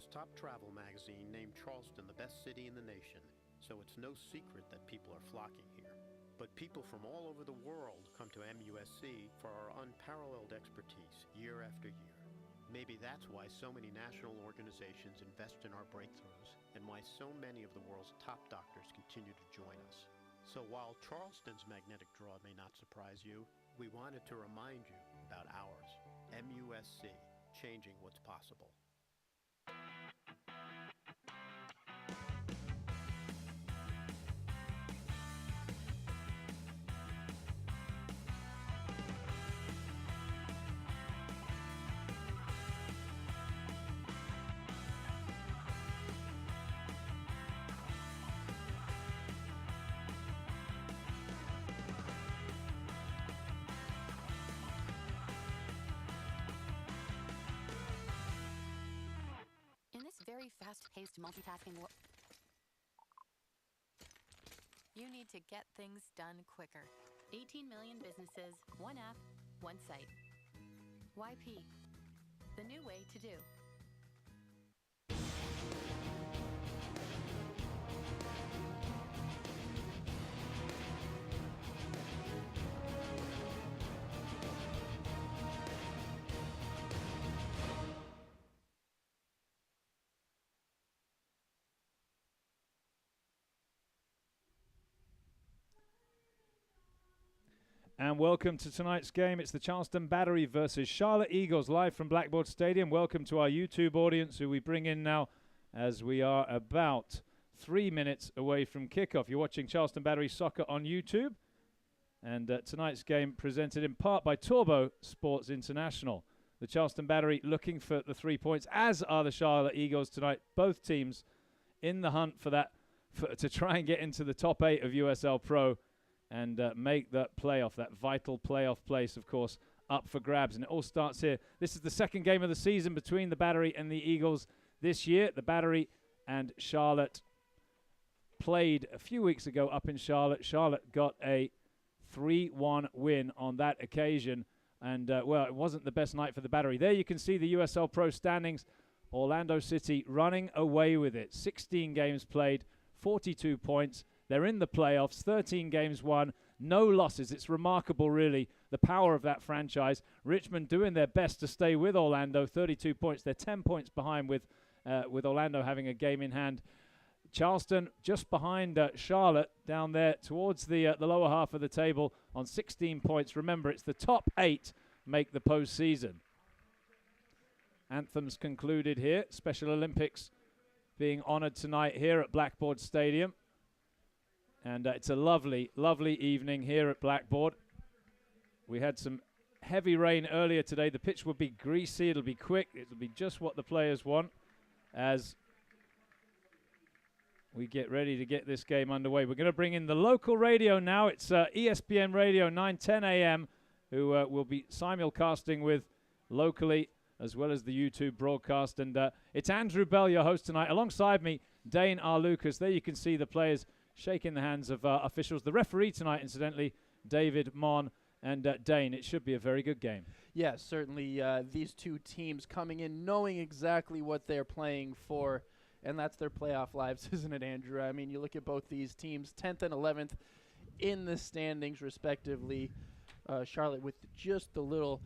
America's top travel magazine named Charleston the best city in the nation, so it's no secret that people are flocking here. But people from all over the world come to MUSC for our unparalleled expertise year after year. Maybe that's why so many national organizations invest in our breakthroughs, and why so many of the world's top doctors continue to join us. So while Charleston's magnetic draw may not surprise you, we wanted to remind you about ours. MUSC, changing what's possible. Very fast-paced multitasking world, you need to get things done quicker. 18 million businesses, one app, one site. YP, the new way to do. And welcome to tonight's game. It's the Charleston Battery versus Charlotte Eagles, live from Blackboard Stadium. Welcome to our YouTube audience, who we bring in now as we are about 3 minutes away from kickoff. You're watching Charleston Battery Soccer on YouTube. And tonight's game presented in part by Turbo Sports International. The Charleston Battery looking for the 3 points, as are the Charlotte Eagles tonight. Both teams in the hunt for that, to try and get into the top 8 of USL Pro and make that playoff, that vital playoff place, of course, up for grabs. And it all starts here. This is the second game of the season between the Battery and the Eagles this year. The Battery and Charlotte played a few weeks ago up in Charlotte. Charlotte got a 3-1 win on that occasion. And, well, it wasn't the best night for the Battery. There you can see the USL Pro standings. Orlando City running away with it. 16 games played, 42 points. They're in the playoffs, 13 games won, no losses. It's remarkable, really, the power of that franchise. Richmond doing their best to stay with Orlando, 32 points. They're 10 points behind with Orlando having a game in hand. Charleston just behind Charlotte down there towards the lower half of the table on 16 points. Remember, it's the top 8 make the postseason. Anthems concluded here. Special Olympics being honored tonight here at Blackboard Stadium. And it's a lovely, lovely evening here at Blackboard. We had some heavy rain earlier today. The pitch will be greasy. It'll be quick. It'll be just what the players want as we get ready to get this game underway. We're going to bring in the local radio now. It's ESPN Radio 9:10 a.m., who will be simulcasting with locally as well as the YouTube broadcast. And it's Andrew Bell, your host tonight. Alongside me, Dane R. Lucas. There you can see the players shaking the hands of officials. The referee tonight, incidentally, David Mon and Dane. It should be a very good game. Yes, certainly these two teams coming in knowing exactly what they're playing for, and that's their playoff lives, isn't it, Andrew? I mean, you look at both these teams, 10th and 11th in the standings, respectively. Charlotte with just a little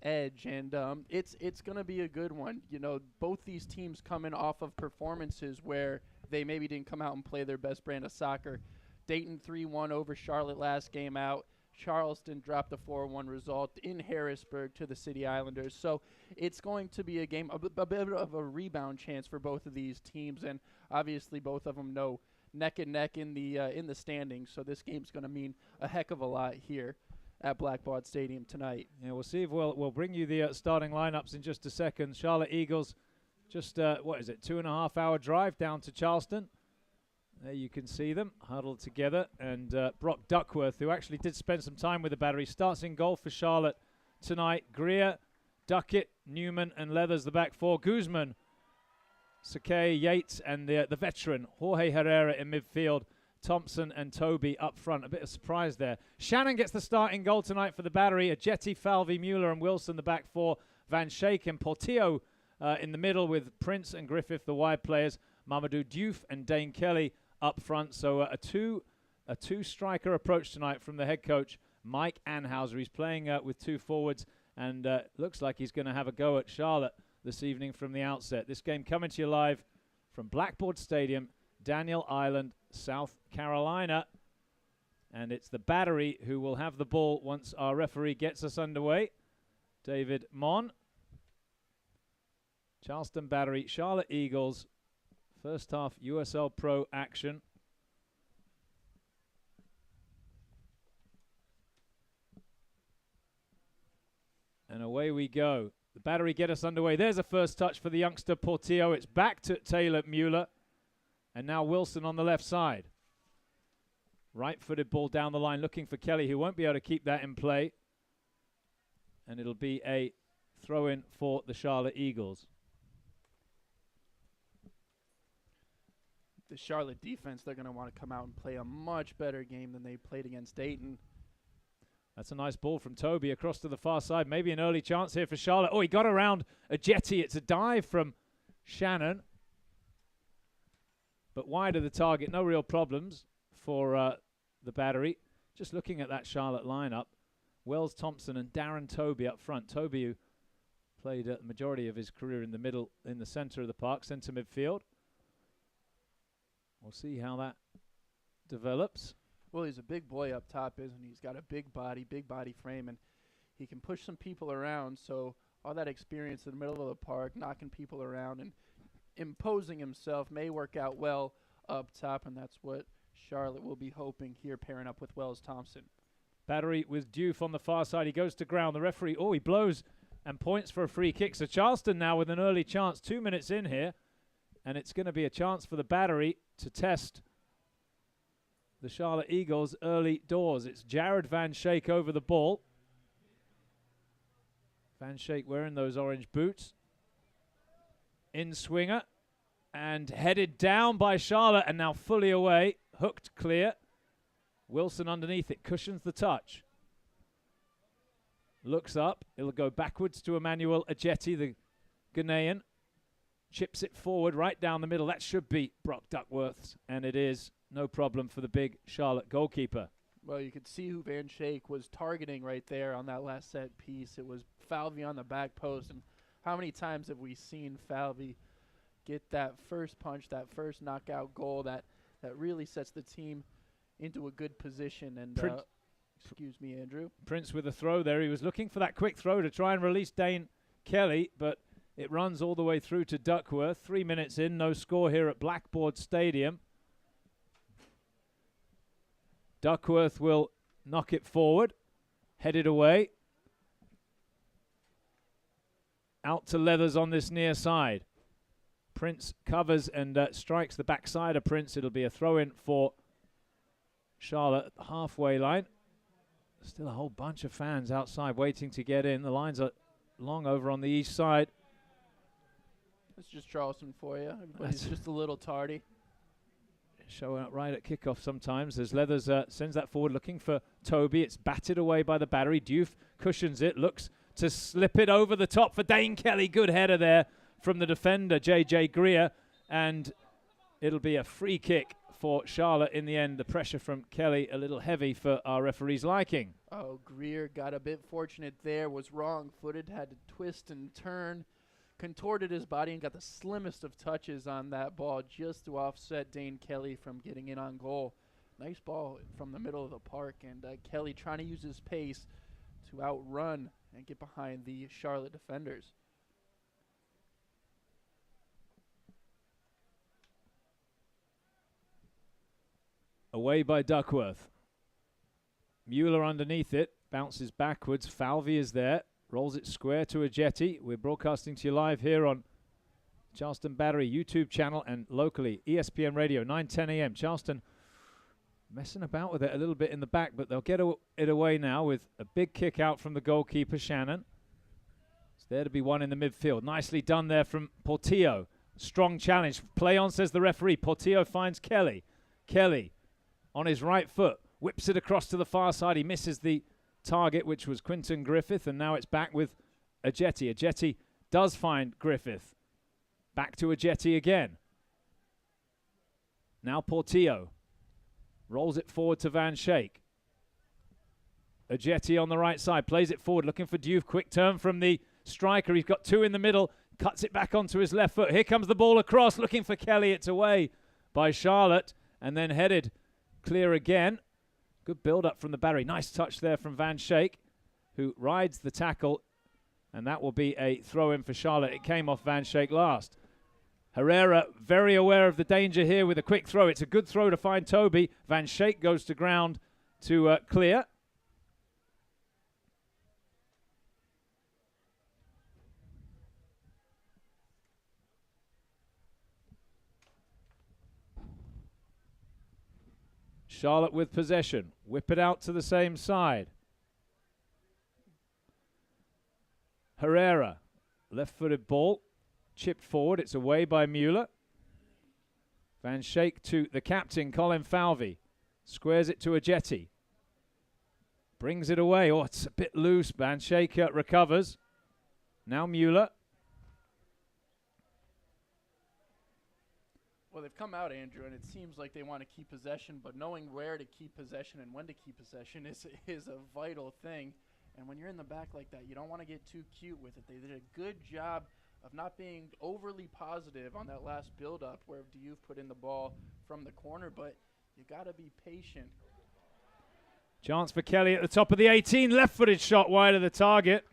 edge, and it's going to be a good one. You know, both these teams coming off of performances where they maybe didn't come out and play their best brand of soccer. Dayton 3-1 over Charlotte last game out. Charleston dropped a 4-1 result in Harrisburg to the City Islanders. So it's going to be a game, a bit of a rebound chance for both of these teams, and obviously both of them know neck and neck in the standings. So this game's going to mean a heck of a lot here at Blackboard Stadium tonight. Yeah, we'll see if we'll bring you the starting lineups in just a second. Charlotte Eagles, just, 2.5 hour drive down to Charleston. There you can see them huddled together. And Brock Duckworth, who actually did spend some time with the Battery, starts in goal for Charlotte tonight. Greer, Duckett, Newman, and Leathers, the back four. Guzman, Sakay, Yates, and the veteran Jorge Herrera in midfield. Thompson and Toby up front. A bit of surprise there. Shannon gets the starting goal tonight for the Battery. Ajeti, Falvey, Mueller, and Wilson, the back four. Van Schaik and Portillo in the middle with Prince and Griffith, the wide players. Mamadou Diouf and Dane Kelly up front. So a two-striker approach tonight from the head coach, Mike Anhauser. He's playing with two forwards and looks like he's going to have a go at Charlotte this evening from the outset. This game coming to you live from Blackboard Stadium, Daniel Island, South Carolina. And it's the Battery who will have the ball once our referee gets us underway. David Mon. Charleston Battery, Charlotte Eagles. First half USL Pro action. And away we go. The Battery get us underway. There's a first touch for the youngster Portillo. It's back to Taylor Mueller. And now Wilson on the left side. Right-footed ball down the line looking for Kelly, who won't be able to keep that in play. And it'll be a throw-in for the Charlotte Eagles. The Charlotte defense, they're going to want to come out and play a much better game than they played against Dayton. That's a nice ball from Toby across to the far side. Maybe an early chance here for Charlotte. Oh, he got around a jetty. It's a dive from Shannon. But wide of the target, no real problems for the Battery. Just looking at that Charlotte lineup, Wells Thompson and Darren Toby up front. Toby, who played the majority of his career in the middle, in the center of the park, center midfield. We'll see how that develops. Well, he's a big boy up top, isn't he? He's got a big body frame, and he can push some people around. So all that experience in the middle of the park, knocking people around and imposing himself may work out well up top, and that's what Charlotte will be hoping here, pairing up with Wells Thompson. Battery with Diouf on the far side. He goes to ground. The referee, he blows and points for a free kick. So Charleston now with an early chance, 2 minutes in here. And it's going to be a chance for the Battery to test the Charlotte Eagles early doors. It's Jared Van Schaik over the ball. Van Schaik wearing those orange boots. In swinger. And headed down by Charlotte and now fully away. Hooked clear. Wilson underneath it. Cushions the touch. Looks up. It'll go backwards to Emmanuel Ajeti, the Ghanaian. Chips it forward right down the middle. That should be Brock Duckworth's, and it is. No problem for the big Charlotte goalkeeper. Well, you could see who Van Schaik was targeting right there on that last set piece. It was Falvey on the back post. And how many times have we seen Falvey get that first punch, that first knockout goal that really sets the team into a good position? And excuse me, Andrew. Prince with a throw there. He was looking for that quick throw to try and release Dane Kelly, but it runs all the way through to Duckworth. 3 minutes in, no score here at Blackboard Stadium. Duckworth will knock it forward, headed away. Out to Leathers on this near side. Prince covers and strikes the backside of Prince. It'll be a throw-in for Charlotte at the halfway line. Still a whole bunch of fans outside waiting to get in. The lines are long over on the east side. It's just Charleston for you. Everybody's just a little tardy. Showing up right at kickoff sometimes as Leathers sends that forward looking for Toby. It's batted away by the Battery. Diouf cushions it, looks to slip it over the top for Dane Kelly. Good header there from the defender, J.J. Greer. And it'll be a free kick for Charlotte in the end. The pressure from Kelly a little heavy for our referee's liking. Oh, Greer got a bit fortunate there, was wrong-footed, had to twist and turn, contorted his body and got the slimmest of touches on that ball just to offset Dane Kelly from getting in on goal. Nice ball from the middle of the park, and Kelly trying to use his pace to outrun and get behind the Charlotte defenders. Away by Duckworth. Mueller underneath it, bounces backwards. Falvey is there, rolls it square to Ajeti. We're broadcasting to you live here on Charleston Battery YouTube channel and locally ESPN Radio, 9:10 a.m. Charleston messing about with it a little bit in the back, but they'll get it away now with a big kick out from the goalkeeper, Shannon. It's there to be one in the midfield. Nicely done there from Portillo. Strong challenge. Play on, says the referee. Portillo finds Kelly. Kelly on his right foot, whips it across to the far side. He misses the target, which was Quinton Griffith, and now it's back with Ajeti. Ajeti Does find Griffith. Back to Ajeti again. Now Portillo. Rolls it forward to Van Schaik. Ajeti on the right side. Plays it forward. Looking for Diouf. Quick turn from the striker. He's got two in the middle. Cuts it back onto his left foot. Here comes the ball across. Looking for Kelly. It's away by Charlotte. And then headed clear again. Good build-up from the Battery. Nice touch there from Van Schaik, who rides the tackle. And that will be a throw-in for Charlotte. It came off Van Schaik last. Herrera very aware of the danger here with a quick throw. It's a good throw to find Toby. Van Schaik goes to ground to clear. Charlotte with possession. Whip it out to the same side. Herrera, left-footed ball. Chipped forward. It's away by Mueller. Van Schaik to the captain, Colin Falvey. Squares it to Ajeti. Brings it away. Oh, it's a bit loose. Van Schaik recovers. Now Mueller. Well, they've come out, Andrew, and it seems like they want to keep possession, but knowing where to keep possession and when to keep possession is a vital thing. And when you're in the back like that, you don't want to get too cute with it. They did a good job of not being overly positive on that last build-up where Diouf put in the ball from the corner, but you got to be patient. Chance for Kelly at the top of the 18. Left-footed shot wide of the target.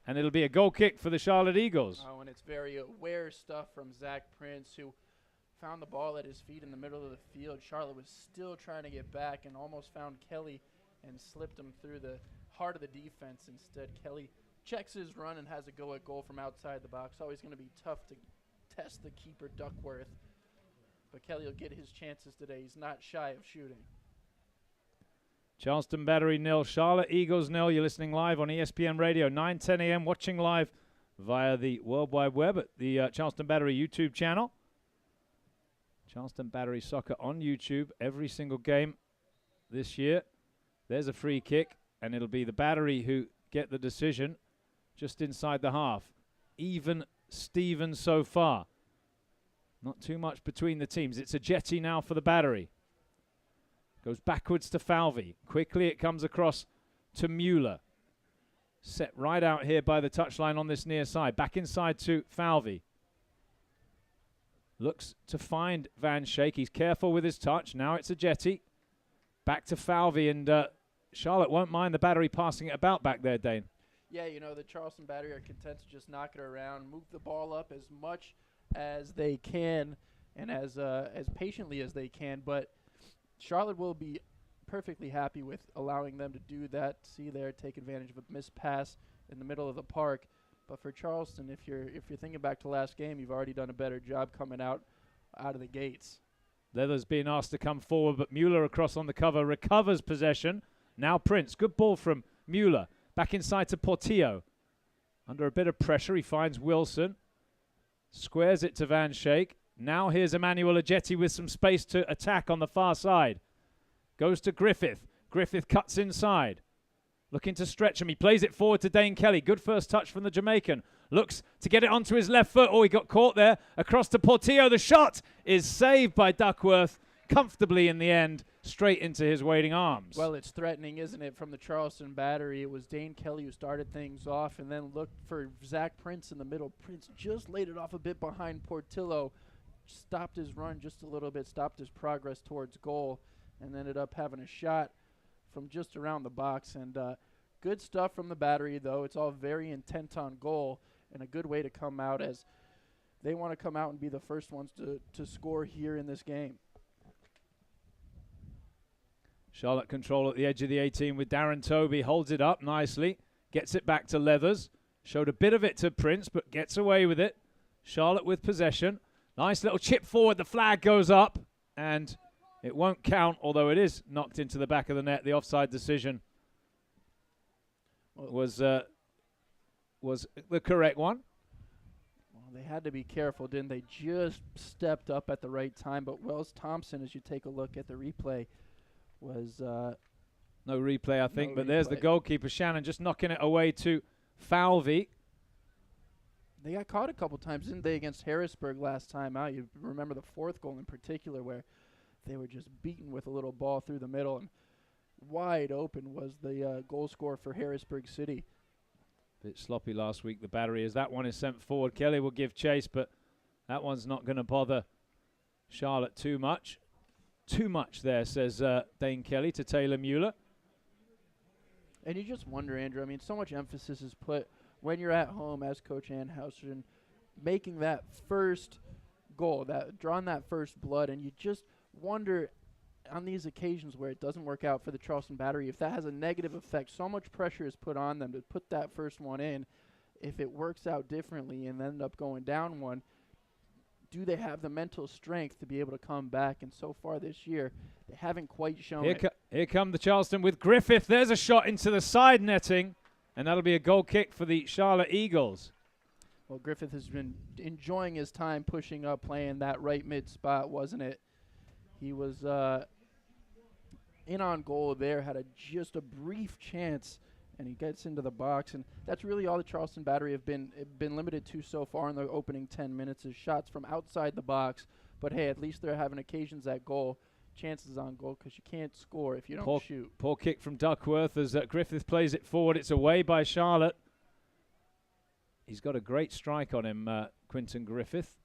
And it'll be a goal kick for the Charlotte Eagles. Oh, and it's very aware stuff from Zach Prince, who found the ball at his feet in the middle of the field. Charlotte was still trying to get back and almost found Kelly and slipped him through the heart of the defense. Instead, Kelly checks his run and has a go at goal from outside the box. Always going to be tough to test the keeper, Duckworth. But Kelly will get his chances today. He's not shy of shooting. Charleston Battery 0, Charlotte Eagles 0. You're listening live on ESPN Radio, 9:10 a.m. Watching live via the World Wide Web at the Charleston Battery YouTube channel. Charleston Battery Soccer on YouTube every single game this year. There's a free kick, and it'll be the Battery who get the decision just inside the half. Even Steven so far. Not too much between the teams. It's Ajeti now for the Battery. Goes backwards to Falvey. Quickly it comes across to Mueller. Set right out here by the touchline on this near side. Back inside to Falvey. Looks to find Van Schaik. He's careful with his touch. Now it's Ajeti. Back to Falvey, and Charlotte won't mind the Battery passing it about back there, Dane. Yeah, you know, the Charleston Battery are content to just knock it around, move the ball up as much as they can and as patiently as they can, but Charlotte will be perfectly happy with allowing them to do that. See there, take advantage of a missed pass in the middle of the park. But for Charleston, if you're thinking back to last game, you've already done a better job coming out of the gates. Leather's being asked to come forward, but Mueller across on the cover recovers possession. Now Prince, good ball from Mueller. Back inside to Portillo. Under a bit of pressure, he finds Wilson. Squares it to Van Schaik. Now here's Emmanuel Ajeti with some space to attack on the far side. Goes to Griffith. Griffith cuts inside. Looking to stretch him. He plays it forward to Dane Kelly. Good first touch from the Jamaican. Looks to get it onto his left foot. Oh, he got caught there. Across to Portillo. The shot is saved by Duckworth comfortably in the end, straight into his waiting arms. Well, it's threatening, isn't it, from the Charleston Battery. It was Dane Kelly who started things off and then looked for Zach Prince in the middle. Prince just laid it off a bit behind Portillo. Stopped his run just a little bit, stopped his progress towards goal, and ended up having a shot from just around the box. And good stuff from the Battery, though. It's all very intent on goal and a good way to come out, as they want to come out and be the first ones to score here in this game. Charlotte control at the edge of the 18 with Darren Toby. Holds it up nicely. Gets it back to Leathers. Showed a bit of it to Prince, but gets away with it. Charlotte with possession. Nice little chip forward. The flag goes up, and it won't count, although it is knocked into the back of the net. The offside decision was the correct one. Well, they had to be careful, didn't they? Just stepped up at the right time. But Wells Thompson, as you take a look at the replay, was no replay, I think. No but there's the goalkeeper, Shannon, just knocking it away to Falvey. They got caught a couple times, didn't they, against Harrisburg last time out? You remember the fourth goal in particular where they were just beaten with a little ball through the middle, and wide open was the goal scorer for Harrisburg City. Bit sloppy last week, the Battery, as that one is sent forward. Kelly will give chase, but that one's not going to bother Charlotte too much. Too much there, says Dane Kelly to Taylor Mueller. And you just wonder, Andrew, I mean, so much emphasis is put when you're at home as Coach Anhauser and making that first goal, drawing that first blood, and you just wonder on these occasions where it doesn't work out for the Charleston Battery, if that has a negative effect. So much pressure is put on them to put that first one in. If it works out differently and end up going down one, do they have the mental strength to be able to come back? And so far this year, they haven't quite shown it. Here come the Charleston with Griffith. There's a shot into the side netting, and that'll be a goal kick for the Charlotte Eagles. Well, Griffith has been enjoying his time pushing up, playing that right mid spot, wasn't it? He was in on goal there, had just a brief chance, and he gets into the box. And that's really all the Charleston Battery have been limited to so far in the opening 10 minutes is shots from outside the box. But, hey, at least they're having occasions at goal, chances on goal, because you can't score if you don't shoot. Poor kick from Duckworth as Griffith plays it forward. It's away by Charlotte. He's got a great strike on him, Quinton Griffith,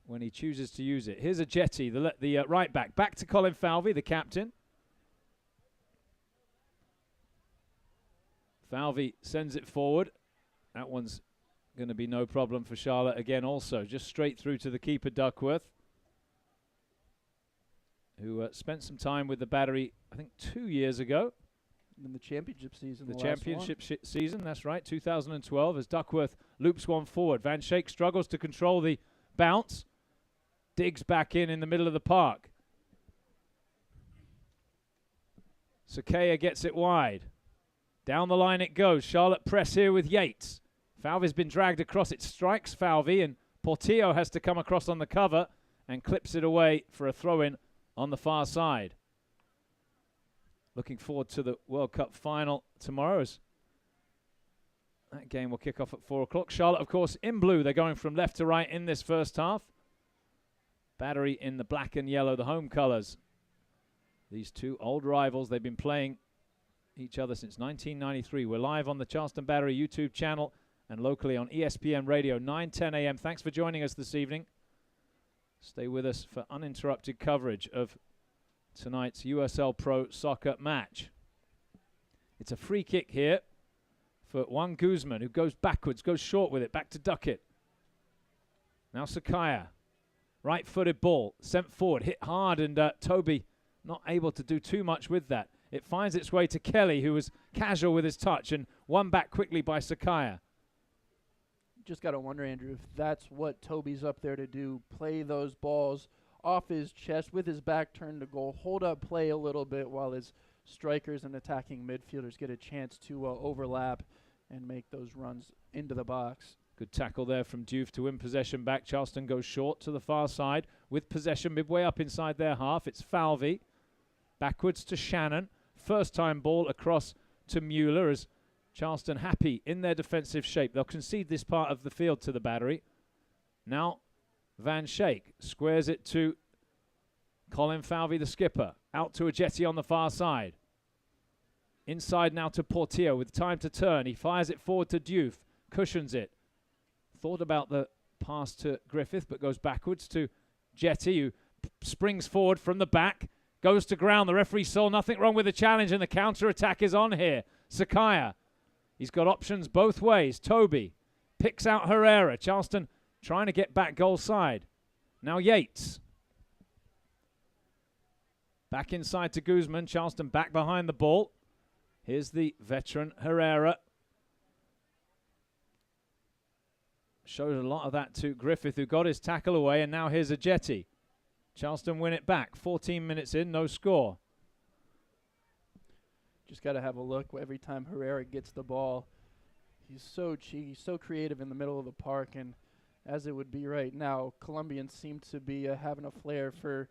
when he chooses to use it. Here's a Jetty, the right back. Back to Colin Falvey, the captain. Falvey sends it forward. That one's going to be no problem for Charlotte again also. Just straight through to the keeper, Duckworth, who spent some time with the Battery, I think, 2 years ago. In the championship season. The championship season, that's right, 2012, as Duckworth loops one forward. Van Schaik struggles to control the bounce. Digs back in the middle of the park. Sakaya gets it wide. Down the line it goes. Charlotte press here with Yates. Falvey's been dragged across. It strikes Falvey, and Portillo has to come across on the cover and clips it away for a throw-in on the far side. Looking forward to the World Cup final tomorrow, as that game will kick off at 4 o'clock. Charlotte, of course, in blue. They're going from left to right in this first half. Battery in the black and yellow, the home colors. These two old rivals, they've been playing each other since 1993. We're live on the Charleston Battery YouTube channel and locally on ESPN Radio, 9:10 a.m. Thanks for joining us this evening. Stay with us for uninterrupted coverage of tonight's USL Pro Soccer match. It's a free kick here for Juan Guzman, who goes backwards, goes short with it, back to Duckett. Now Sakaya, right-footed ball, sent forward, hit hard, and Toby not able to do too much with that. It finds its way to Kelly, who was casual with his touch, and won back quickly by Sakaya. Just got to wonder, Andrew, if that's what Toby's up there to do, play those balls off his chest with his back turned to goal, hold up play a little bit while his strikers and attacking midfielders get a chance to overlap and make those runs into the box. Good tackle there from Diouf to win possession back. Charleston goes short to the far side with possession midway up inside their half. It's Falvey. Backwards to Shannon. First time ball across to Mueller as Charleston happy in their defensive shape. They'll concede this part of the field to the Battery. Now Van Schaik squares it to Colin Falvey, the skipper. Out to a Jetty on the far side. Inside now to Portillo with time to turn. He fires it forward to Diouf. Cushions it. Thought about the pass to Griffith, but goes backwards to Jetty, who springs forward from the back. Goes to ground. The referee saw nothing wrong with the challenge, and the counter-attack is on here. Sakaya. He's got options both ways. Toby picks out Herrera. Charleston trying to get back goal side. Now Yates. Back inside to Guzman. Charleston back behind the ball. Here's the veteran Herrera. Showed a lot of that to Griffith, who got his tackle away, and now here's a Jetty. Charleston win it back. 14 minutes in, no score. Just got to have a look every time Herrera gets the ball. He's so cheeky, so creative in the middle of the park, and as it would be right now, Colombians seem to be having a flair for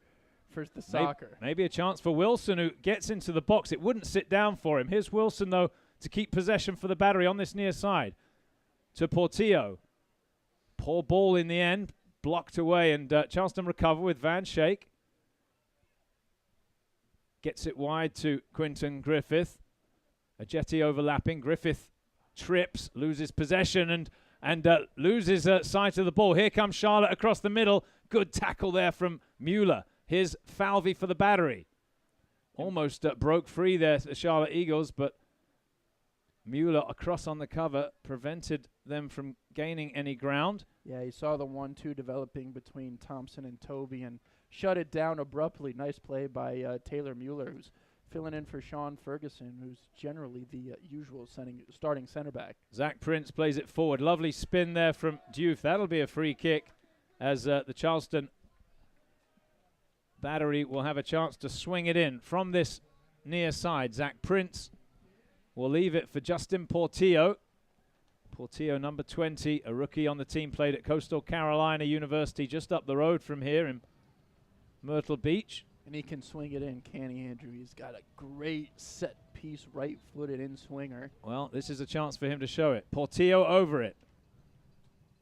the soccer. Maybe a chance for Wilson, who gets into the box. It wouldn't sit down for him. Here's Wilson, though, to keep possession for the Battery on this near side. To Portillo. Poor ball in the end, blocked away, and Charleston recover with Van Schaik. Gets it wide to Quinton Griffith. Ajeti overlapping. Griffith trips, loses possession, and loses sight of the ball. Here comes Charlotte across the middle. Good tackle there from Mueller. Here's Falvey for the Battery. Almost broke free there, the Charlotte Eagles, but Mueller across on the cover prevented them from gaining any ground. Yeah, you saw the 1-2 developing between Thompson and Toby and shut it down abruptly. Nice play by Taylor Mueller, who's filling in for Sean Ferguson, who's generally the usual starting center back. Zach Prince plays it forward. Lovely spin there from Diouf. That'll be a free kick as the Charleston Battery will have a chance to swing it in from this near side. Zach Prince will leave it for Justin Portillo. Portillo, number 20, a rookie on the team, played at Coastal Carolina University just up the road from here in Myrtle Beach. And he can swing it in, can he, Andrew? He's got a great set-piece right-footed in-swinger. Well, this is a chance for him to show it. Portillo over it.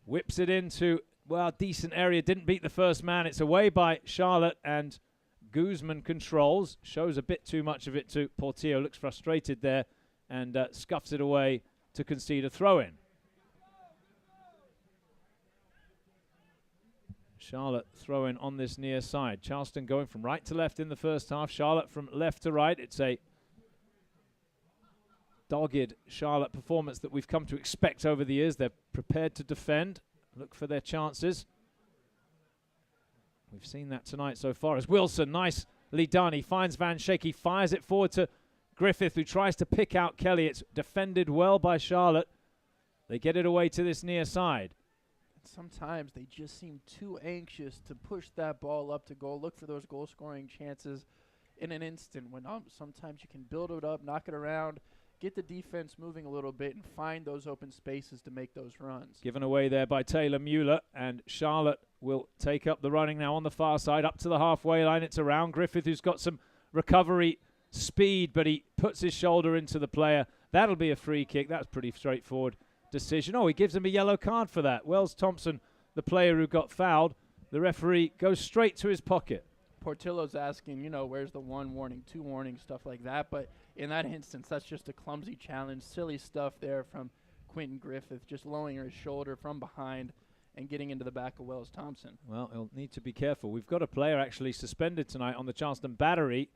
Whips it into, well, decent area. Didn't beat the first man. It's away by Charlotte, and Guzman controls. Shows a bit too much of it to Portillo. Looks frustrated there and scuffs it away to concede a throw-in. Charlotte throwing on this near side. Charleston going from right to left in the first half. Charlotte from left to right. It's a dogged Charlotte performance that we've come to expect over the years. They're prepared to defend, look for their chances. We've seen that tonight so far as Wilson, nicely done. He finds Van Schaik. He fires it forward to Griffith, who tries to pick out Kelly. It's defended well by Charlotte. They get it away to this near side. Sometimes they just seem too anxious to push that ball up to goal, look for those goal-scoring chances in an instant when sometimes you can build it up, knock it around, get the defense moving a little bit, and find those open spaces to make those runs. Given away there by Taylor Mueller, and Charlotte will take up the running now on the far side, up to the halfway line. It's around Griffith, who's got some recovery speed, but he puts his shoulder into the player. That'll be a free kick. That's pretty straightforward decision. Oh, he gives him a yellow card for that. Wells Thompson, the player who got fouled, the referee goes straight to his pocket. Portillo's asking, where's the 1 warning, 2 warning, stuff like that. But in that instance, that's just a clumsy challenge. Silly stuff there from Quentin Griffith, just lowering his shoulder from behind and getting into the back of Wells Thompson. Well, he'll need to be careful. We've got a player actually suspended tonight on the Charleston Battery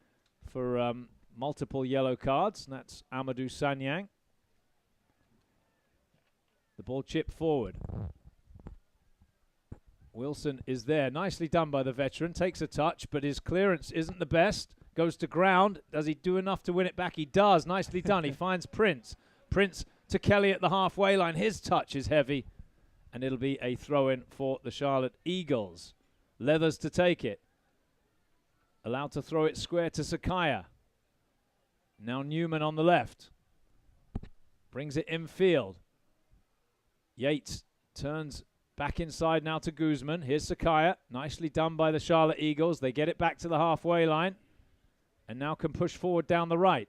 for multiple yellow cards, and that's Amadou Sanyang. The ball chipped forward. Wilson is there. Nicely done by the veteran. Takes a touch, but his clearance isn't the best. Goes to ground. Does he do enough to win it back? He does. Nicely done. He finds Prince. Prince to Kelly at the halfway line. His touch is heavy, and it'll be a throw-in for the Charlotte Eagles. Leathers to take it. Allowed to throw it square to Sakaya. Now Newman on the left. Brings it infield. Yates turns back inside now to Guzman. Here's Sakaya. Nicely done by the Charlotte Eagles. They get it back to the halfway line and now can push forward down the right.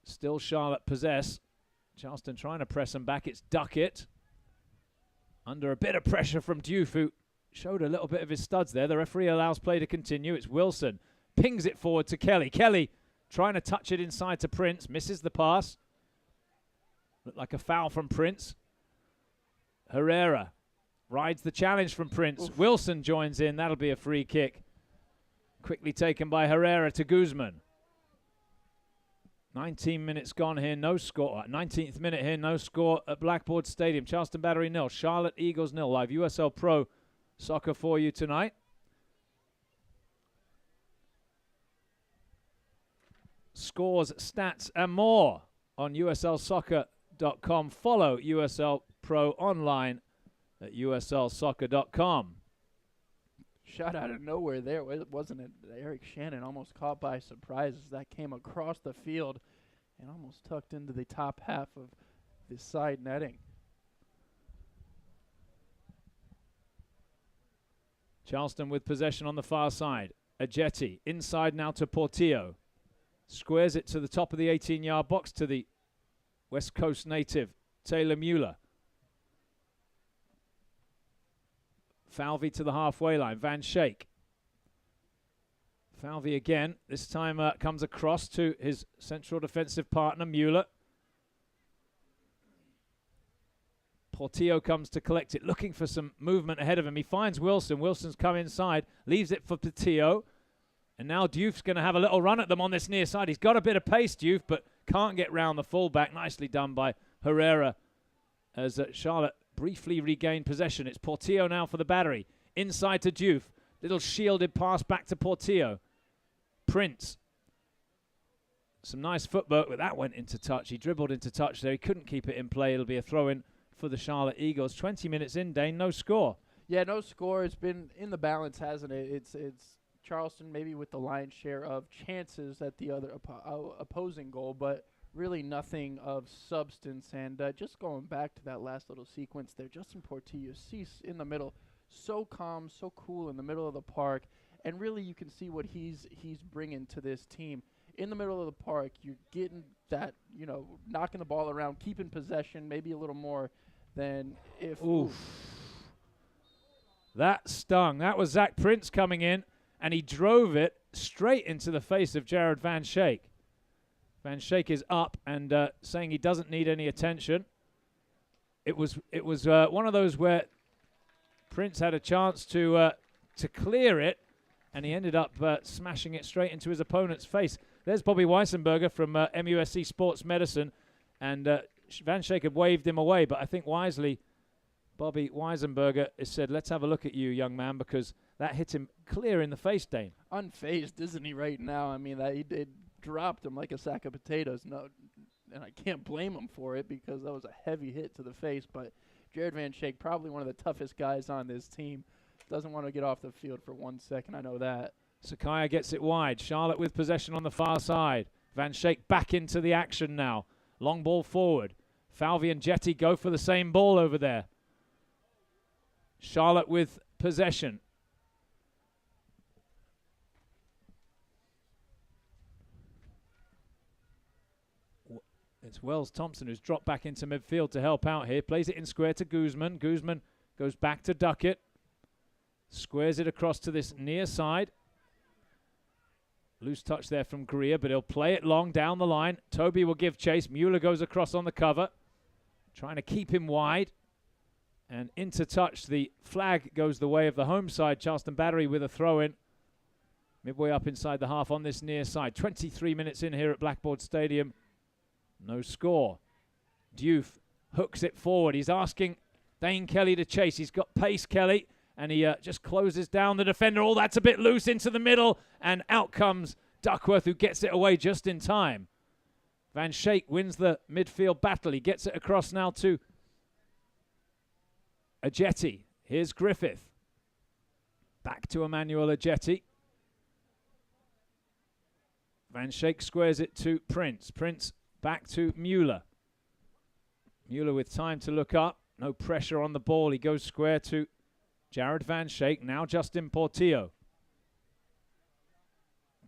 Still Charlotte possess. Charleston trying to press them back. It's Duckett. Under a bit of pressure from Diouf, who showed a little bit of his studs there. The referee allows play to continue. It's Wilson. Pings it forward to Kelly. Kelly trying to touch it inside to Prince. Misses the pass. Looked like a foul from Prince. Herrera rides the challenge from Prince. Oof. Wilson joins in. That'll be a free kick. Quickly taken by Herrera to Guzman. 19 minutes gone here, no score. 19th minute here, no score at Blackboard Stadium. Charleston Battery 0, Charlotte Eagles 0. Live USL Pro Soccer for you tonight. Scores, stats, and more on USLsoccer.com. Follow USL Pro online at USLsoccer.com. Shot out of nowhere there, wasn't it? Eric Shannon almost caught by surprise as that came across the field and almost tucked into the top half of the side netting. Charleston with possession on the far side. Ajeti inside now to Portillo. Squares it to the top of the 18-yard box to the West Coast native, Taylor Mueller. Falvey to the halfway line. Van Schaik. Falvey again. This time comes across to his central defensive partner, Mueller. Portillo comes to collect it, looking for some movement ahead of him. He finds Wilson. Wilson's come inside, leaves it for Portillo. And now Diouf's going to have a little run at them on this near side. He's got a bit of pace, Diouf, but can't get round the fullback. Nicely done by Herrera as Charlotte briefly regained possession. It's Portillo now for the Battery. Inside to Diouf. Little shielded pass back to Portillo. Prince. Some nice footwork, but that went into touch. He dribbled into touch there. He couldn't keep it in play. It'll be a throw-in for the Charlotte Eagles. 20 minutes in, Dane, no score. Yeah, no score. It's been in the balance, hasn't it? It's Charleston maybe with the lion's share of chances at the other opposing goal, but really nothing of substance. And just going back to that last little sequence there, Justin Portillo sees in the middle, so calm, so cool in the middle of the park, and really you can see what he's bringing to this team. In the middle of the park, you're getting that, knocking the ball around, keeping possession, maybe a little more than if. Oof. That stung. That was Zach Prince coming in, and he drove it straight into the face of Jared Van Schaik. Van Schaik is up and saying he doesn't need any attention. It was one of those where Prince had a chance to clear it, and he ended up smashing it straight into his opponent's face. There's Bobby Weisenberger from MUSC Sports Medicine, and Van Schaik had waved him away, but I think wisely Bobby Weisenberger has said, let's have a look at you, young man, because that hit him clear in the face, Dane. Unfazed, isn't he, right now? I mean, it dropped him like a sack of potatoes. No, and I can't blame him for it because that was a heavy hit to the face, but Jared Van Schaik, probably one of the toughest guys on this team, doesn't want to get off the field for 1 second. I know that. Sakaya gets it wide. Charlotte with possession on the far side. Van Schaik back into the action now. Long ball forward. Falvey and Jetty go for the same ball over there. Charlotte with possession. It's Wells Thompson who's dropped back into midfield to help out here. Plays it in square to Guzman. Guzman goes back to Duckett. Squares it across to this near side. Loose touch there from Greer, but he'll play it long down the line. Toby will give chase. Mueller goes across on the cover, trying to keep him wide. And into touch, the flag goes the way of the home side. Charleston Battery with a throw-in. Midway up inside the half on this near side. 23 minutes in here at Blackboard Stadium. No score. Diouf hooks it forward. He's asking Dane Kelly to chase. He's got pace, Kelly. And he just closes down the defender. Oh, that's a bit loose into the middle. And out comes Duckworth, who gets it away just in time. Van Schaik wins the midfield battle. He gets it across now to Ajeti. Here's Griffith. Back to Emmanuel Ajeti. Van Schaik squares it to Prince. Prince back to Mueller. Mueller with time to look up. No pressure on the ball. He goes square to Jared Van Schaik, now Justin Portillo.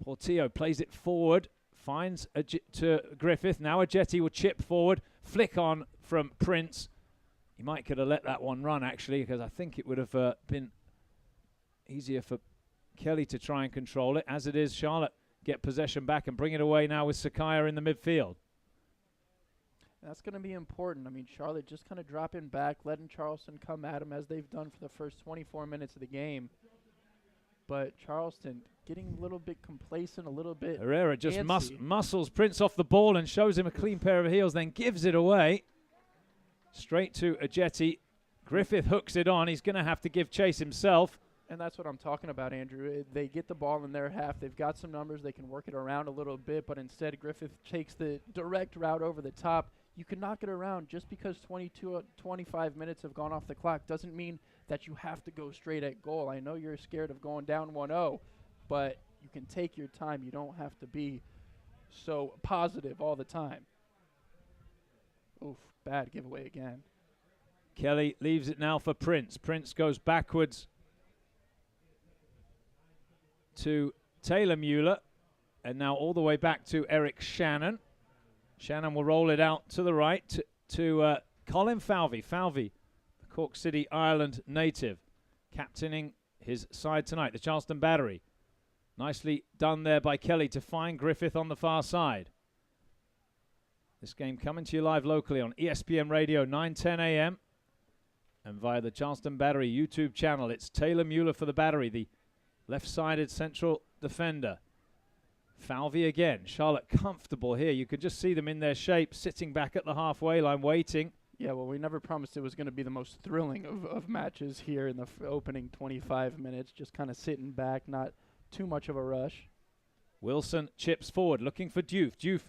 Portillo plays it forward, finds to Griffith. Now Ajeti will chip forward, flick on from Prince. He might could have let that one run, actually, because I think it would have been easier for Kelly to try and control it. As it is, Charlotte get possession back and bring it away now with Sakaya in the midfield. That's going to be important. I mean, Charlotte just kind of dropping back, letting Charleston come at them as they've done for the first 24 minutes of the game. But Charleston getting a little bit complacent, a little bit Herrera just muscles Prince off the ball and shows him a clean pair of heels, then gives it away. Straight to Ajeti. Griffith hooks it on. He's going to have to give chase himself. And that's what I'm talking about, Andrew. They get the ball in their half. They've got some numbers. They can work it around a little bit, but instead Griffith takes the direct route over the top. You can knock it around. Just because 25 minutes have gone off the clock doesn't mean that you have to go straight at goal. I know you're scared of going down 1-0, but you can take your time. You don't have to be so positive all the time. Oof, bad giveaway again. Kelly leaves it now for Prince. Prince goes backwards to Taylor Mueller, and now all the way back to Eric Shannon. Shannon will roll it out to the right to Colin Falvey. Falvey, the Cork City, Ireland native. captaining his side tonight, the Charleston Battery. Nicely done there by Kelly to find Griffith on the far side. This game coming to you live locally on ESPN Radio, 9:10 a.m. and via the Charleston Battery YouTube channel. It's Taylor Mueller for the Battery, the left-sided central defender. Falvey again. Charlotte comfortable here. You could just see them in their shape, sitting back at the halfway line, waiting. Yeah, well, we never promised it was going to be the most thrilling of matches here in the opening 25 minutes. Just kind of sitting back, not too much of a rush. Wilson chips forward, looking for Diouf. Diouf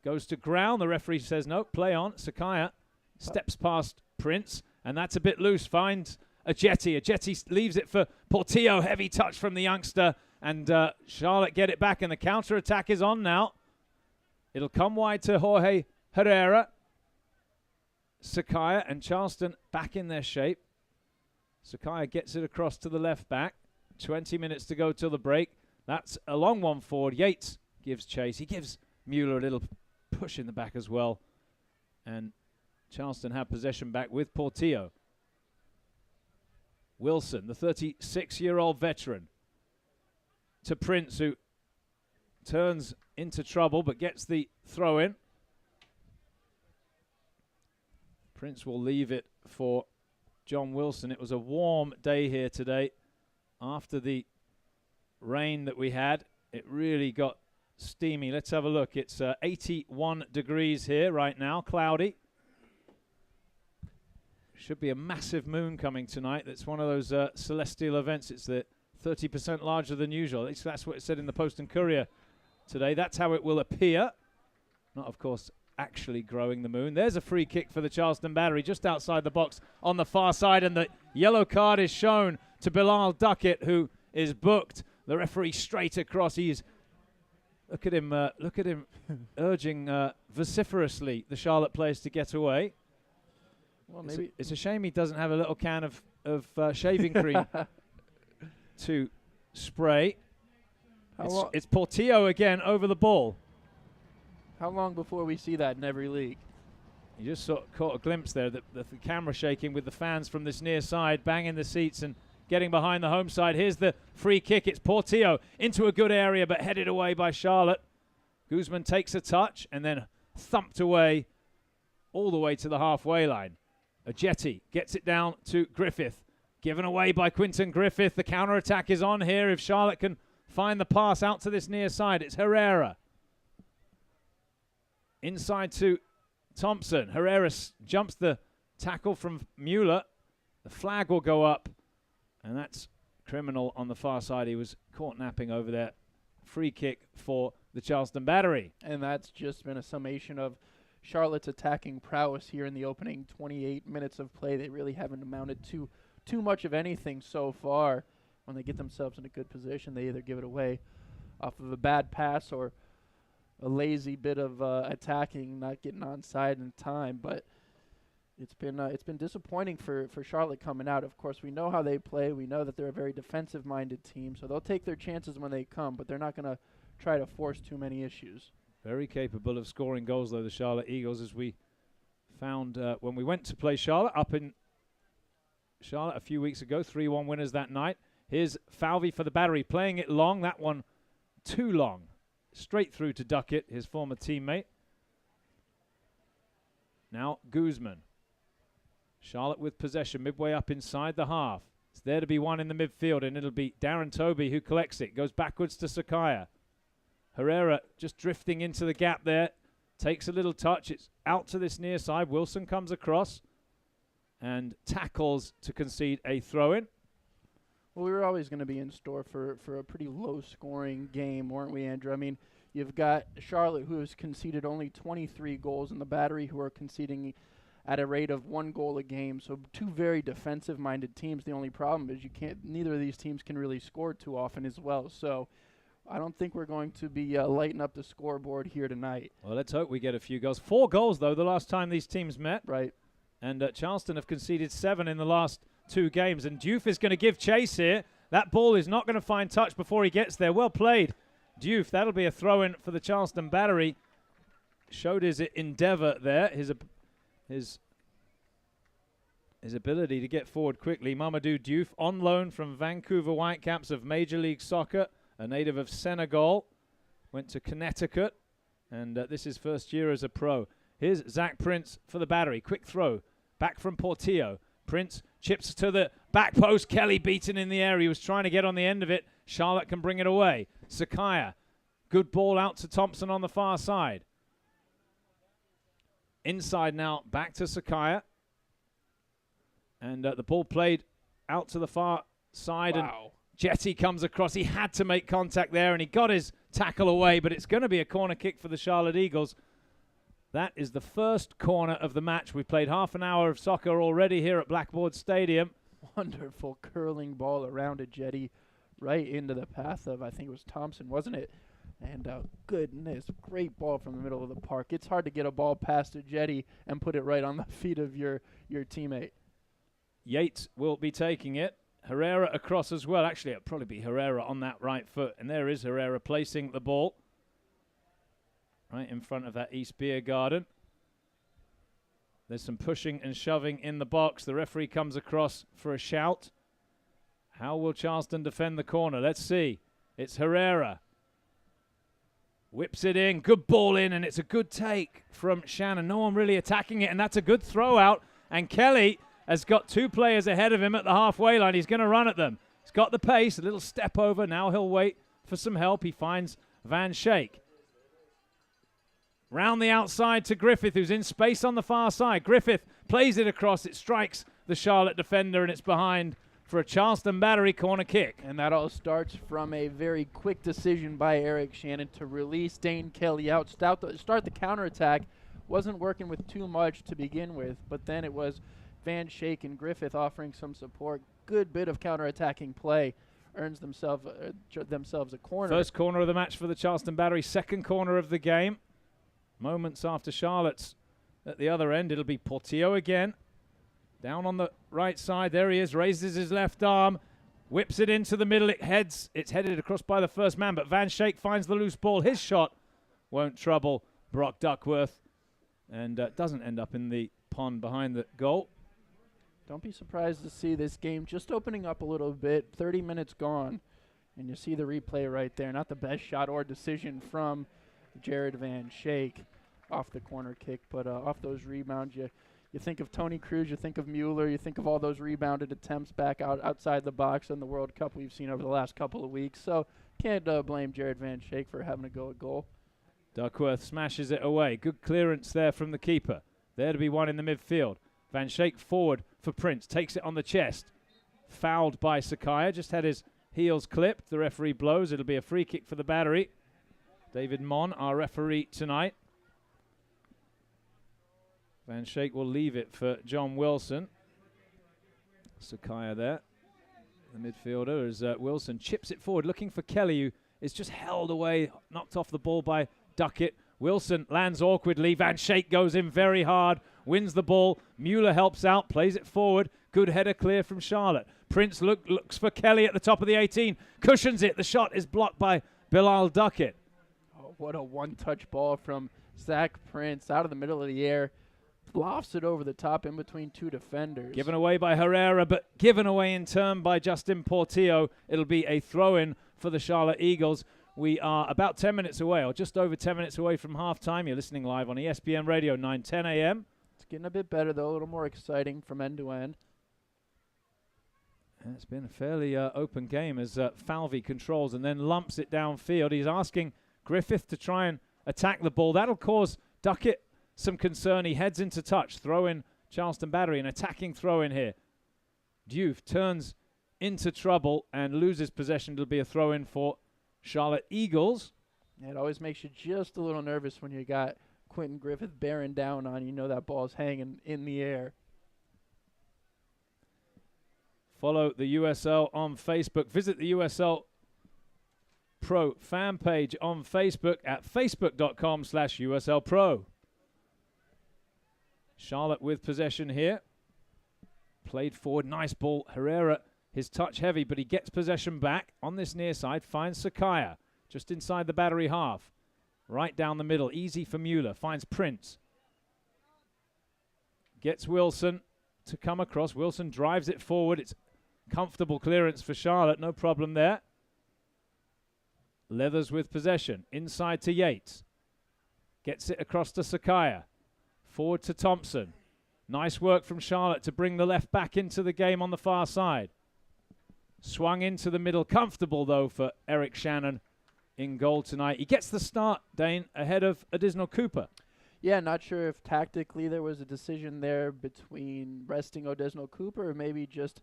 goes to ground. The referee says, no, play on. Sakaya steps past Prince, and that's a bit loose. Finds Ajeti. Ajeti leaves it for Portillo. Heavy touch from the youngster. And Charlotte get it back, and the counter-attack is on now. It'll come wide to Jorge Herrera. Sakaya and Charleston back in their shape. Sakaya gets it across to the left back. 20 minutes to go till the break. That's a long one forward. Yates gives chase. He gives Mueller a little push in the back as well. And Charleston have possession back with Portillo. Wilson, the 36-year-old veteran, to Prince, who turns into trouble but gets the throw in. Prince will leave it for John Wilson. It was a warm day here today. After the rain that we had, it really got steamy. Let's have a look. It's 81 degrees here right now, cloudy. Should be a massive moon coming tonight. That's one of those celestial events. It's the 30% larger than usual. At least that's what it said in the Post and Courier today. That's how it will appear. Not, of course, actually growing the moon. There's a free kick for the Charleston Battery just outside the box on the far side, and the yellow card is shown to Bilal Duckett, who is booked. The referee straight across. He's look at him urging vociferously the Charlotte players to get away. Well, maybe it's a shame he doesn't have a little can of shaving cream to spray. It's Portillo again over the ball. How long before we see that in every league? You just sort of caught a glimpse there, the camera shaking with the fans from this near side, banging the seats and getting behind the home side. Here's the free kick. It's Portillo into a good area, but headed away by Charlotte. Guzman takes a touch and then thumped away all the way to the halfway line. Ajeti gets it down to Griffith. Given away by Quinton Griffith. The counter-attack is on here. If Charlotte can find the pass out to this near side, it's Herrera. Inside to Thompson. Herrera jumps the tackle from Mueller. The flag will go up, and that's criminal on the far side. He was caught napping over there. Free kick for the Charleston Battery. And that's just been a summation of Charlotte's attacking prowess here in the opening 28 minutes of play. They really haven't amounted to too much of anything so far. When they get themselves in a good position, they either give it away off of a bad pass or a lazy bit of attacking, not getting onside in time. But it's been disappointing for Charlotte coming out. Of course, we know how they play. We know that they're a very defensive-minded team, so they'll take their chances when they come, but they're not going to try to force too many issues. Very capable of scoring goals, though, the Charlotte Eagles, as we found when we went to play Charlotte up in Charlotte a few weeks ago. 3-1 winners that night. Here's Falvey for the Battery, playing it long. That one too long. Straight through to Duckett, his former teammate. Now Guzman. Charlotte with possession, midway up inside the half. It's there to be one in the midfield, and it'll be Darren Toby who collects it. Goes backwards to Sakaya. Herrera just drifting into the gap there. Takes a little touch. It's out to this near side. Wilson comes across and tackles to concede a throw-in. Well, we were always going to be in store for a pretty low-scoring game, weren't we, Andrew? I mean, you've got Charlotte, who has conceded only 23 goals, and the Battery, who are conceding at a rate of 1 goal a game. So two very defensive-minded teams. The only problem is neither of these teams can really score too often as well. So I don't think we're going to be lighting up the scoreboard here tonight. Well, let's hope we get a few goals. 4 goals, though, the last time these teams met. Right. And Charleston have conceded 7 in the last 2 games. And Diouf is going to give chase here. That ball is not going to find touch before he gets there. Well played, Diouf. That'll be a throw-in for the Charleston Battery. Showed his endeavor there, his his ability to get forward quickly. Mamadou Diouf, on loan from Vancouver Whitecaps of Major League Soccer, a native of Senegal, went to Connecticut, and this is first year as a pro. Here's Zach Prince for the Battery. Quick throw, back from Portillo. Prince chips to the back post. Kelly beaten in the air. He was trying to get on the end of it. Charlotte can bring it away. Sakaya, good ball out to Thompson on the far side. Inside now, back to Sakaya. And the ball played out to the far side. Wow. And Jetty comes across. He had to make contact there, and he got his tackle away, but it's going to be a corner kick for the Charlotte Eagles. That is the first corner of the match. We've played half an hour of soccer already here at Blackboard Stadium. Wonderful curling ball around a Jetty right into the path of, I think it was Thompson, wasn't it? And goodness, great ball from the middle of the park. It's hard to get a ball past a Jetty and put it right on the feet of your teammate. Yates will be taking it. Herrera across as well. Actually, it'll probably be Herrera on that right foot. And there is Herrera placing the ball right in front of that East Beer Garden. There's some pushing and shoving in the box. The referee comes across for a shout. How will Charleston defend the corner? Let's see. It's Herrera. Whips it in. Good ball in, and it's a good take from Shannon. No one really attacking it, and that's a good throw out. And Kelly has got two players ahead of him at the halfway line. He's going to run at them. He's got the pace, a little step over. Now he'll wait for some help. He finds Van Schaik. Round the outside to Griffith, who's in space on the far side. Griffith plays it across. It strikes the Charlotte defender, and it's behind for a Charleston Battery corner kick. And that all starts from a very quick decision by Eric Shannon to release Dane Kelly out, start the counterattack. Wasn't working with too much to begin with, but then it was Van Schaik and Griffith offering some support. Good bit of counterattacking play. Earns themselves a corner. First corner of the match for the Charleston Battery. Second corner of the game. Moments after Charlotte's at the other end. It'll be Portillo again. Down on the right side. There he is. Raises his left arm. Whips it into the middle. It's headed across by the first man, but Van Schaik finds the loose ball. His shot won't trouble Brock Duckworth and doesn't end up in the pond behind the goal. Don't be surprised to see this game just opening up a little bit. 30 minutes gone, and you see the replay right there. Not the best shot or decision from Jared Van Schaik off the corner kick, but off those rebounds, you think of Tony Cruz, you think of Mueller, you think of all those rebounded attempts back outside the box in the World Cup we've seen over the last couple of weeks. So can't blame Jared Van Schaik for having to go at goal. Duckworth smashes it away. Good clearance there from the keeper. There to be one in the midfield. Van Schaik forward for Prince. Takes it on the chest. Fouled by Sakaya. Just had his heels clipped. The referee blows. It'll be a free kick for the Battery. David Mon, our referee tonight. Van Schaik will leave it for John Wilson. Sakaya there. The midfielder as Wilson chips it forward, looking for Kelly, who is just held away, knocked off the ball by Duckett. Wilson lands awkwardly. Van Schaik goes in very hard, wins the ball. Mueller helps out, plays it forward. Good header clear from Charlotte. Prince looks for Kelly at the top of the 18. Cushions it. The shot is blocked by Bilal Duckett. Oh, what a one-touch ball from Zach Prince out of the middle of the air. Lofts it over the top in between two defenders. Given away by Herrera, but given away in turn by Justin Portillo. It'll be a throw-in for the Charlotte Eagles. We are about 10 minutes away, or just over 10 minutes away from halftime. You're listening live on ESPN Radio, 9:10 a.m. It's getting a bit better, though, a little more exciting from end to end. It's been a fairly open game as Falvey controls and then lumps it downfield. He's asking Griffith to try and attack the ball. That'll cause Duckett some concern. He heads into touch. Throw in Charleston Battery, an attacking throw in here. Diouf turns into trouble and loses possession. It'll be a throw in for Charlotte Eagles. Yeah, it always makes you just a little nervous when you got Quentin Griffith bearing down on you. Know that ball's hanging in the air. Follow the USL on Facebook. Visit the USL Pro fan page on Facebook at facebook.com/USL Pro. Charlotte with possession here. Played forward. Nice ball. Herrera, his touch heavy, but he gets possession back on this near side. Finds Sakaya just inside the Battery half. Right down the middle. Easy for Mueller. Finds Prince. Gets Wilson. to come across. Wilson drives it forward. It's comfortable clearance for Charlotte. No problem there. Leathers with possession. Inside to Yates. Gets it across to Sakaya. Forward to Thompson. Nice work from Charlotte to bring the left back into the game on the far side. Swung into the middle. Comfortable, though, for Eric Shannon in goal tonight. He gets the start, Dane, ahead of Additional Cooper. Yeah, not sure if tactically there was a decision there between resting Odesno Cooper or maybe just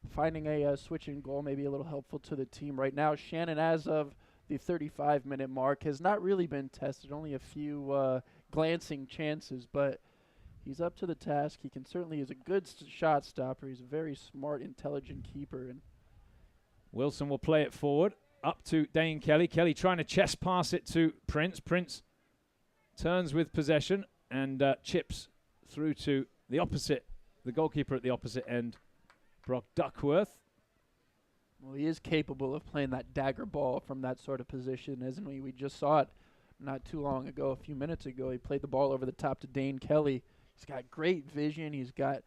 finding a switch in goal, maybe a little helpful to the team. Right now, Shannon, as of the 35-minute mark, has not really been tested, only a few glancing chances, but he's up to the task. He can certainly is a good shot stopper. He's a very smart, intelligent keeper. And Wilson will play it forward up to Dane Kelly. Kelly trying to chest pass it to Prince. Prince turns with possession and chips through to the goalkeeper at the opposite end, Brock Duckworth. Well, he is capable of playing that dagger ball from that sort of position, isn't he? We just saw it not too long ago, a few minutes ago. He played the ball over the top to Dane Kelly. He's got great vision. He's got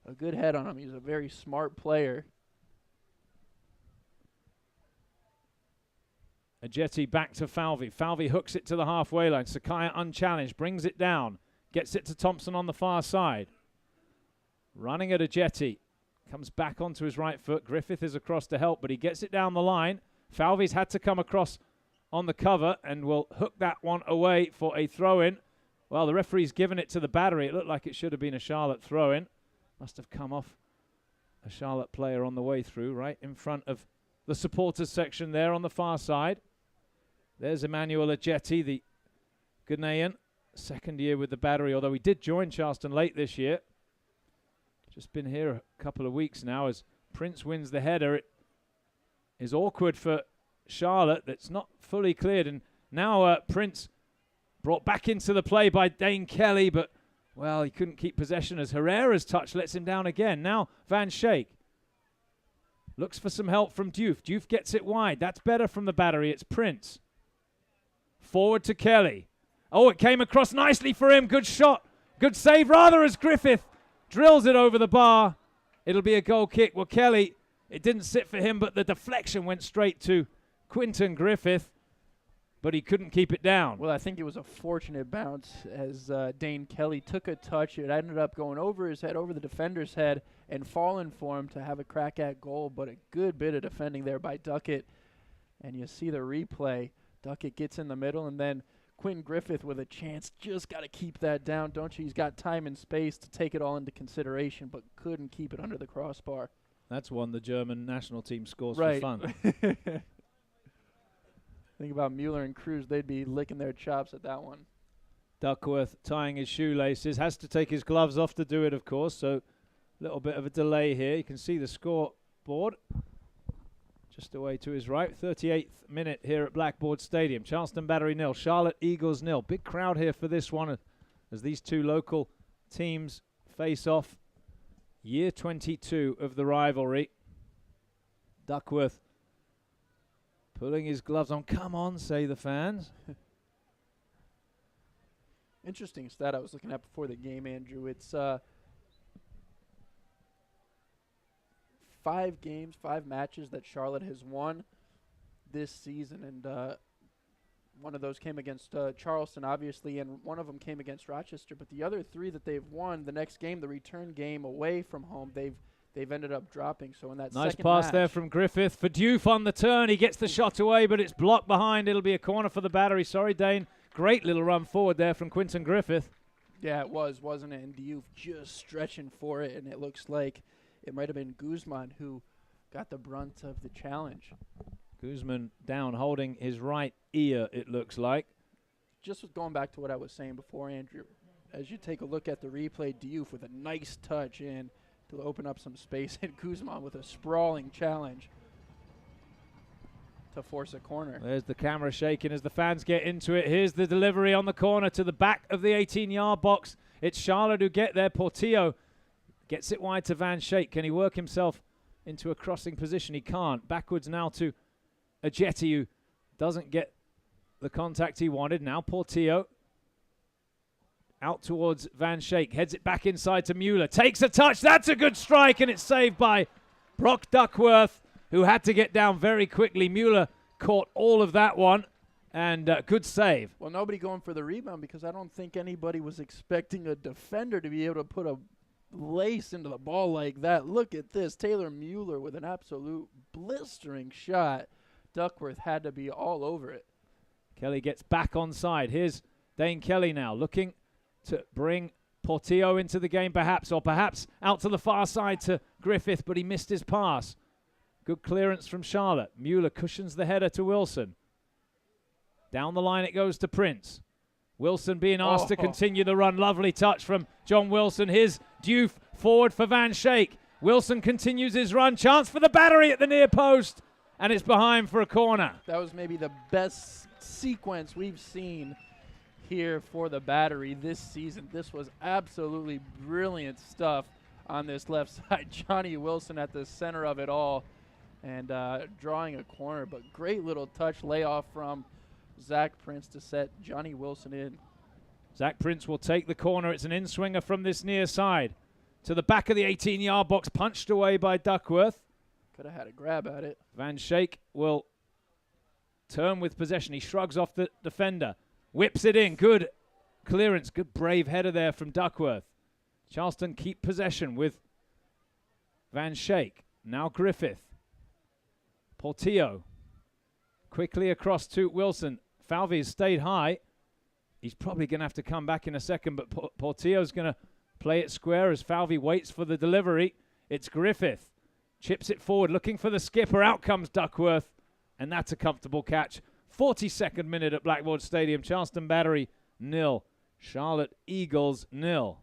a good head on him. He's a very smart player. Ajeti back to Falvey. Falvey hooks it to the halfway line. Sakaya unchallenged, brings it down. Gets it to Thompson on the far side. Running at Ajeti. Comes back onto his right foot. Griffith is across to help, but he gets it down the line. Falvey's had to come across on the cover and will hook that one away for a throw-in. Well, the referee's given it to the Battery. It looked like it should have been a Charlotte throw-in. Must have come off a Charlotte player on the way through, right in front of the supporters section there on the far side. There's Emmanuel Ajeti, the Ghanaian, second year with the Battery, although he did join Charleston late this year. Just been here a couple of weeks now as Prince wins the header. It is awkward for Charlotte. That's not fully cleared. And now Prince brought back into the play by Dane Kelly, but, well, he couldn't keep possession as Herrera's touch lets him down again. Now Van Schaik looks for some help from Diouf. Diouf gets it wide. That's better from the Battery. It's Prince. Forward to Kelly. Oh, it came across nicely for him. Good shot. Good save, rather, as Griffith drills it over the bar. It'll be a goal kick. Well, Kelly, it didn't sit for him, but the deflection went straight to Quinton Griffith, but he couldn't keep it down. Well, I think it was a fortunate bounce as Dane Kelly took a touch. It ended up going over his head, over the defender's head, and falling for him to have a crack at goal, but a good bit of defending there by Duckett. And you see the replay. Duckett gets in the middle, and then Quentin Griffith with a chance. Just got to keep that down, don't you? He's got time and space to take it all into consideration, but couldn't keep it under the crossbar. That's one the German national team scores right. for fun. Think about Mueller and Cruz. They'd be licking their chops at that one. Duckworth tying his shoelaces. Has to take his gloves off to do it, of course, so a little bit of a delay here. You can see the scoreboard just away to his right. 38th minute here at Blackboard Stadium. Charleston Battery 0, Charlotte Eagles 0. Big crowd here for this one as these two local teams face off. Year 22 of the rivalry. Duckworth pulling his gloves on. Come on, say the fans. Interesting stat I was looking at before the game, Andrew. It's 5 games, 5 matches that Charlotte has won this season, and one of those came against Charleston, obviously, and one of them came against Rochester. But the other 3 that they've won, the next game, the return game away from home, they've ended up dropping. So in that nice second pass match there from Griffith for Diouf on the turn. He gets the shot away, but it's blocked behind. It'll be a corner for the Battery. Sorry, Dane. Great little run forward there from Quinton Griffith. Yeah, it was, wasn't it? And Diouf just stretching for it, and it looks like it might have been Guzman who got the brunt of the challenge. Guzman down, holding his right ear, it looks like. Just going back to what I was saying before, Andrew, as you take a look at the replay, Diouf with a nice touch in to open up some space, and Guzman with a sprawling challenge to force a corner. There's the camera shaking as the fans get into it. Here's the delivery on the corner to the back of the 18-yard box. It's Charlotte who get there. Portillo gets it wide to Van Schaik. Can he work himself into a crossing position? He can't. Backwards now to Ajeti, who doesn't get the contact he wanted. Now Portillo Out towards Van Schaik. Heads it back inside to Mueller. Takes a touch. That's a good strike, and it's saved by Brock Duckworth, who had to get down very quickly. Mueller caught all of that one, and good save. Well, nobody going for the rebound because I don't think anybody was expecting a defender to be able to put a lace into the ball like that. Look at this. Taylor Mueller with an absolute blistering shot. Duckworth had to be all over it. Kelly gets back onside. Here's Dane Kelly now looking to bring Portillo into the game perhaps, or perhaps out to the far side to Griffith, but he missed his pass. Good clearance from Charlotte. Mueller cushions the header to Wilson. Down the line it goes to Prince. Wilson being asked to continue the run. Lovely touch from John Wilson. Here's Diouf forward for Van Schaik. Wilson continues his run. Chance for the battery at the near post. And it's behind for a corner. That was maybe the best sequence we've seen here for the battery this season. This was absolutely brilliant stuff on this left side. Johnny Wilson at the center of it all and drawing a corner. But great little touch layoff from Zach Prince to set Johnny Wilson in. Zach Prince will take the corner. It's an in-swinger from this near side. To the back of the 18-yard box, punched away by Duckworth. Could have had a grab at it. Van Schaik will turn with possession. He shrugs off the defender. Whips it in. Good clearance. Good brave header there from Duckworth. Charleston keep possession with Van Schaik. Now Griffith. Portillo. Quickly across to Wilson. Falvey has stayed high. He's probably going to have to come back in a second, but Portillo's going to play it square as Falvey waits for the delivery. It's Griffith. Chips it forward, looking for the skipper. Out comes Duckworth, and that's a comfortable catch. 42nd minute at Blackboard Stadium. Charleston Battery 0. Charlotte Eagles 0.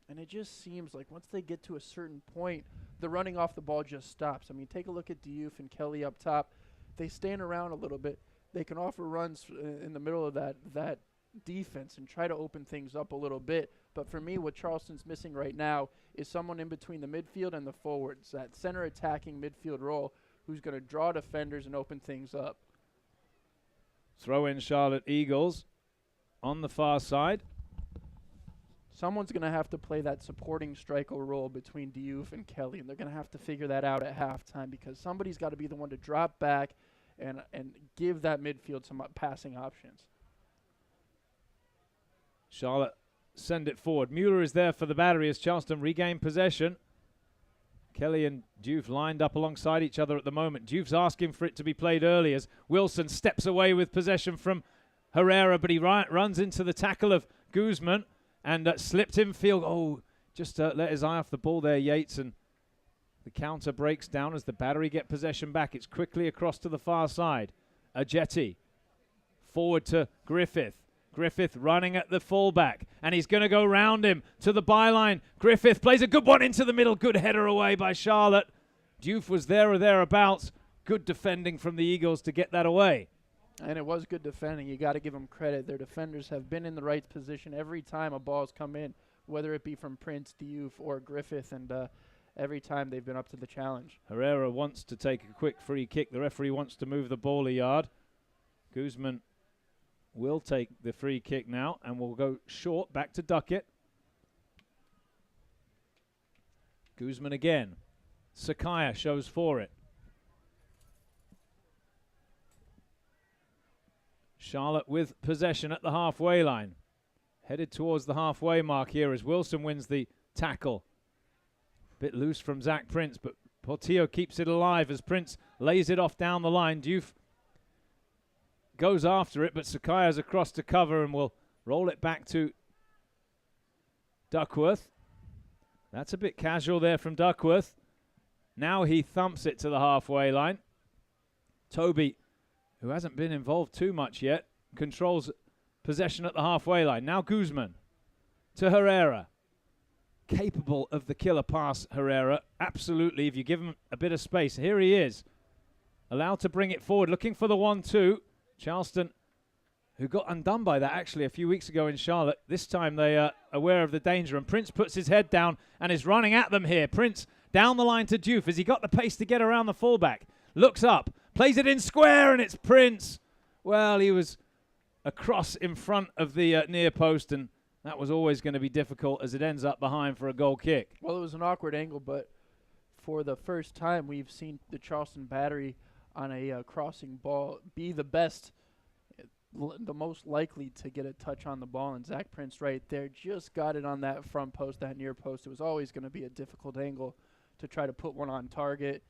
And it just seems like once they get to a certain point, the running off the ball just stops. I mean, take a look at Diouf and Kelly up top. They stand around a little bit. They can offer runs in the middle of that defense and try to open things up a little bit. But for me, what Charleston's missing right now is someone in between the midfield and the forwards, that center attacking midfield role who's going to draw defenders and open things up. Throw in Charlotte Eagles on the far side. Someone's going to have to play that supporting striker role between Diouf and Kelly, and they're going to have to figure that out at halftime because somebody's got to be the one to drop back and give that midfield some passing options. Charlotte send it forward. Mueller is there for the battery as Charleston regain possession. Kelly and Diouf lined up alongside each other at the moment. Diouf's asking for it to be played early as Wilson steps away with possession from Herrera, but he runs into the tackle of Guzman and slipped in field. Oh, just let his eye off the ball there, Yates, and the counter breaks down as the battery get possession back. It's quickly across to the far side. Ajeti forward to Griffith. Griffith running at the fullback, and he's going to go round him to the byline. Griffith plays a good one into the middle. Good header away by Charlotte. Diouf was there or thereabouts. Good defending from the Eagles to get that away. And it was good defending. You got to give them credit. Their defenders have been in the right position every time a ball's come in, whether it be from Prince, Diouf, or Griffith, and every time they've been up to the challenge. Herrera wants to take a quick free kick. The referee wants to move the ball a yard. Guzman will take the free kick now, and we'll go short back to Duckett. Guzman again. Sakaya shows for it. Charlotte with possession at the halfway line. Headed towards the halfway mark here as Wilson wins the tackle. Bit loose from Zach Prince, but Portillo keeps it alive as Prince lays it off down the line. Diouf goes after it, but Sakaya's across to cover and will roll it back to Duckworth. That's a bit casual there from Duckworth. Now he thumps it to the halfway line. Toby, who hasn't been involved too much yet, controls possession at the halfway line. Now Guzman to Herrera. Capable of the killer pass, Herrera. Absolutely, if you give him a bit of space. Here he is. Allowed to bring it forward, looking for the 1-2. Charleston, who got undone by that actually a few weeks ago in Charlotte. This time they are aware of the danger, and Prince puts his head down and is running at them here. Prince down the line to Diouf. Has he got the pace to get around the fullback? Looks up, plays it in square, and it's Prince. Well, he was across in front of the near post, and That was always going to be difficult as it ends up behind for a goal kick. Well, it was an awkward angle, but for the first time we've seen the Charleston Battery on a crossing ball be the best, the most likely to get a touch on the ball. And Zach Prince right there just got it on that front post, that near post. It was always going to be a difficult angle to try to put one on target.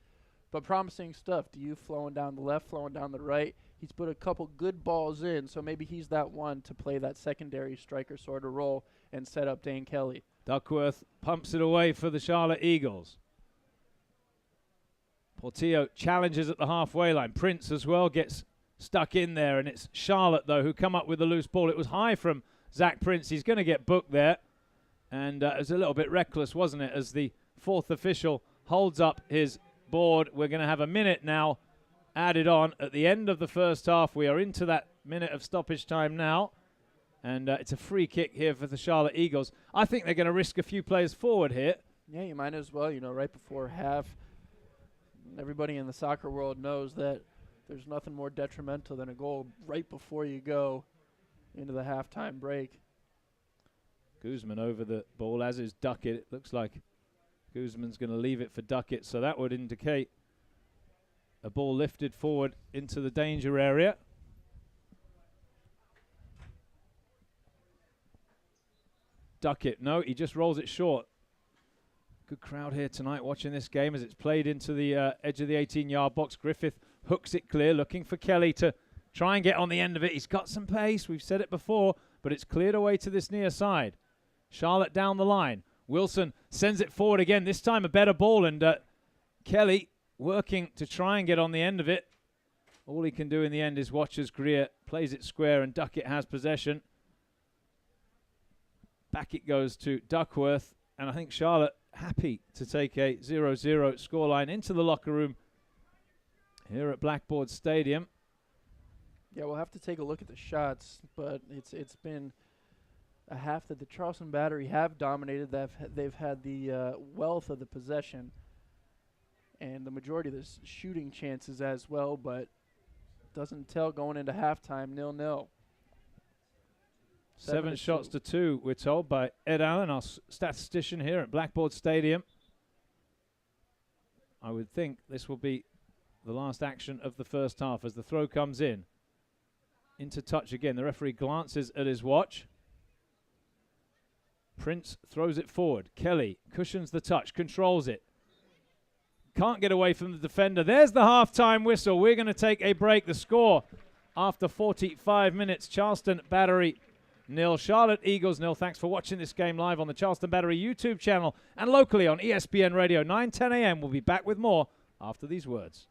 But promising stuff. Diouf flowing down the left, flowing down the right. He's put a couple good balls in, so maybe he's that one to play that secondary striker sort of role and set up Dane Kelly. Duckworth pumps it away for the Charlotte Eagles. Portillo challenges at the halfway line. Prince as well gets stuck in there, and it's Charlotte, though, who come up with the loose ball. It was high from Zach Prince. He's going to get booked there, and it was a little bit reckless, wasn't it, as the fourth official holds up his board. We're going to have a minute now added on at the end of the first half. We are into that minute of stoppage time now, and it's a free kick here for the Charlotte Eagles. I think they're going to risk a few players forward here. Yeah, you might as well, right before half. Everybody in the soccer world knows that there's nothing more detrimental than a goal right before you go into the halftime break. Guzman over the ball, as is Duckett. It looks like Guzman's going to leave it for Duckett, so that would indicate a ball lifted forward into the danger area. Duckett, no, he just rolls it short. Good crowd here tonight watching this game as it's played into the edge of the 18-yard box. Griffith hooks it clear, looking for Kelly to try and get on the end of it. He's got some pace, we've said it before, but it's cleared away to this near side. Charlotte down the line. Wilson sends it forward again, this time a better ball, and Kelly working to try and get on the end of it. All he can do in the end is watch as Greer plays it square, and Duckett has possession. Back it goes to Duckworth, and I think Charlotte happy to take a 0-0 scoreline into the locker room here at Blackboard Stadium. Yeah, we'll have to take a look at the shots, but it's been a half that the Charleston Battery have dominated. They've had the wealth of the possession and the majority of the shooting chances as well, but doesn't tell going into halftime, 0-0. 7 shots to 2, we're told by Ed Allen, our statistician here at Blackboard Stadium. I would think this will be the last action of the first half as the throw comes in. Into touch again. The referee glances at his watch. Prince throws it forward. Kelly cushions the touch, controls it. Can't get away from the defender. There's the halftime whistle. We're going to take a break. The score after 45 minutes, Charleston Battery 0, Charlotte Eagles 0. Thanks for watching this game live on the Charleston Battery YouTube channel and locally on ESPN Radio 9:10 a.m. We'll be back with more after these words.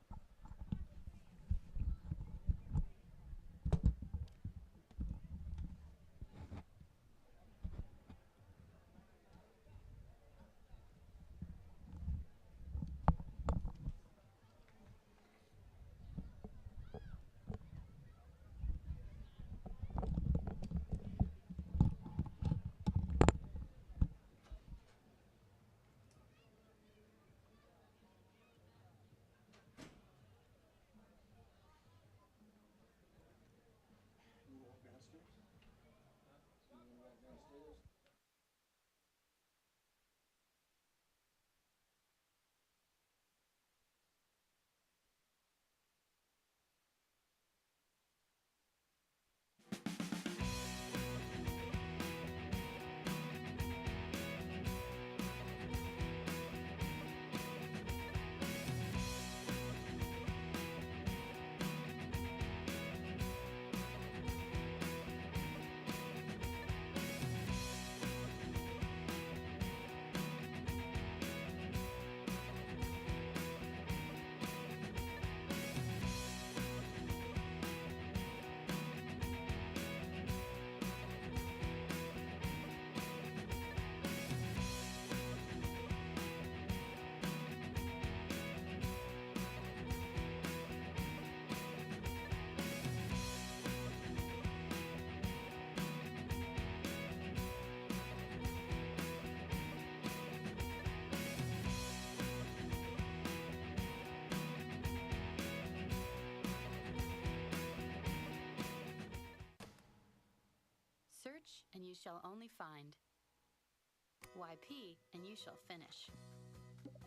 shall only find. YP, and you shall finish.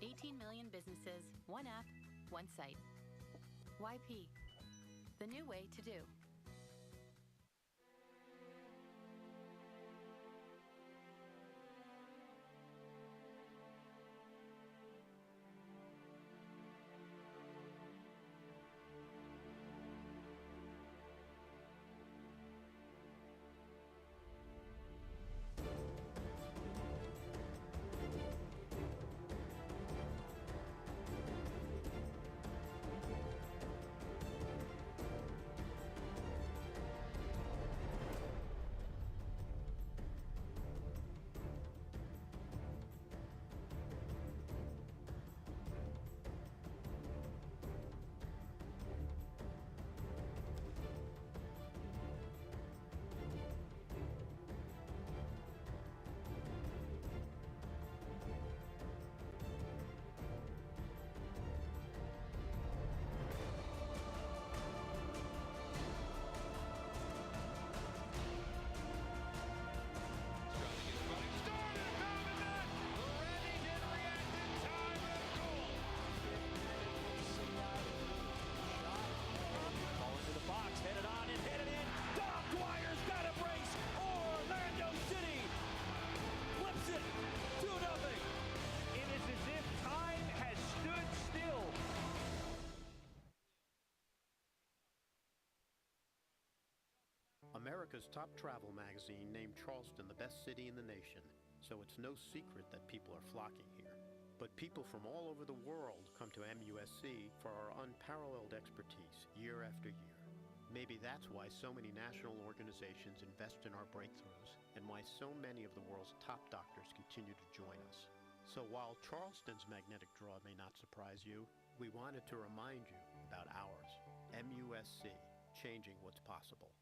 18 million businesses, one app, one site. YP, the new way to do. America's top travel magazine named Charleston the best city in the nation, so it's no secret that people are flocking here. But people from all over the world come to MUSC for our unparalleled expertise year after year. Maybe that's why so many national organizations invest in our breakthroughs, and why so many of the world's top doctors continue to join us. So while Charleston's magnetic draw may not surprise you, we wanted to remind you about ours. MUSC, changing what's possible.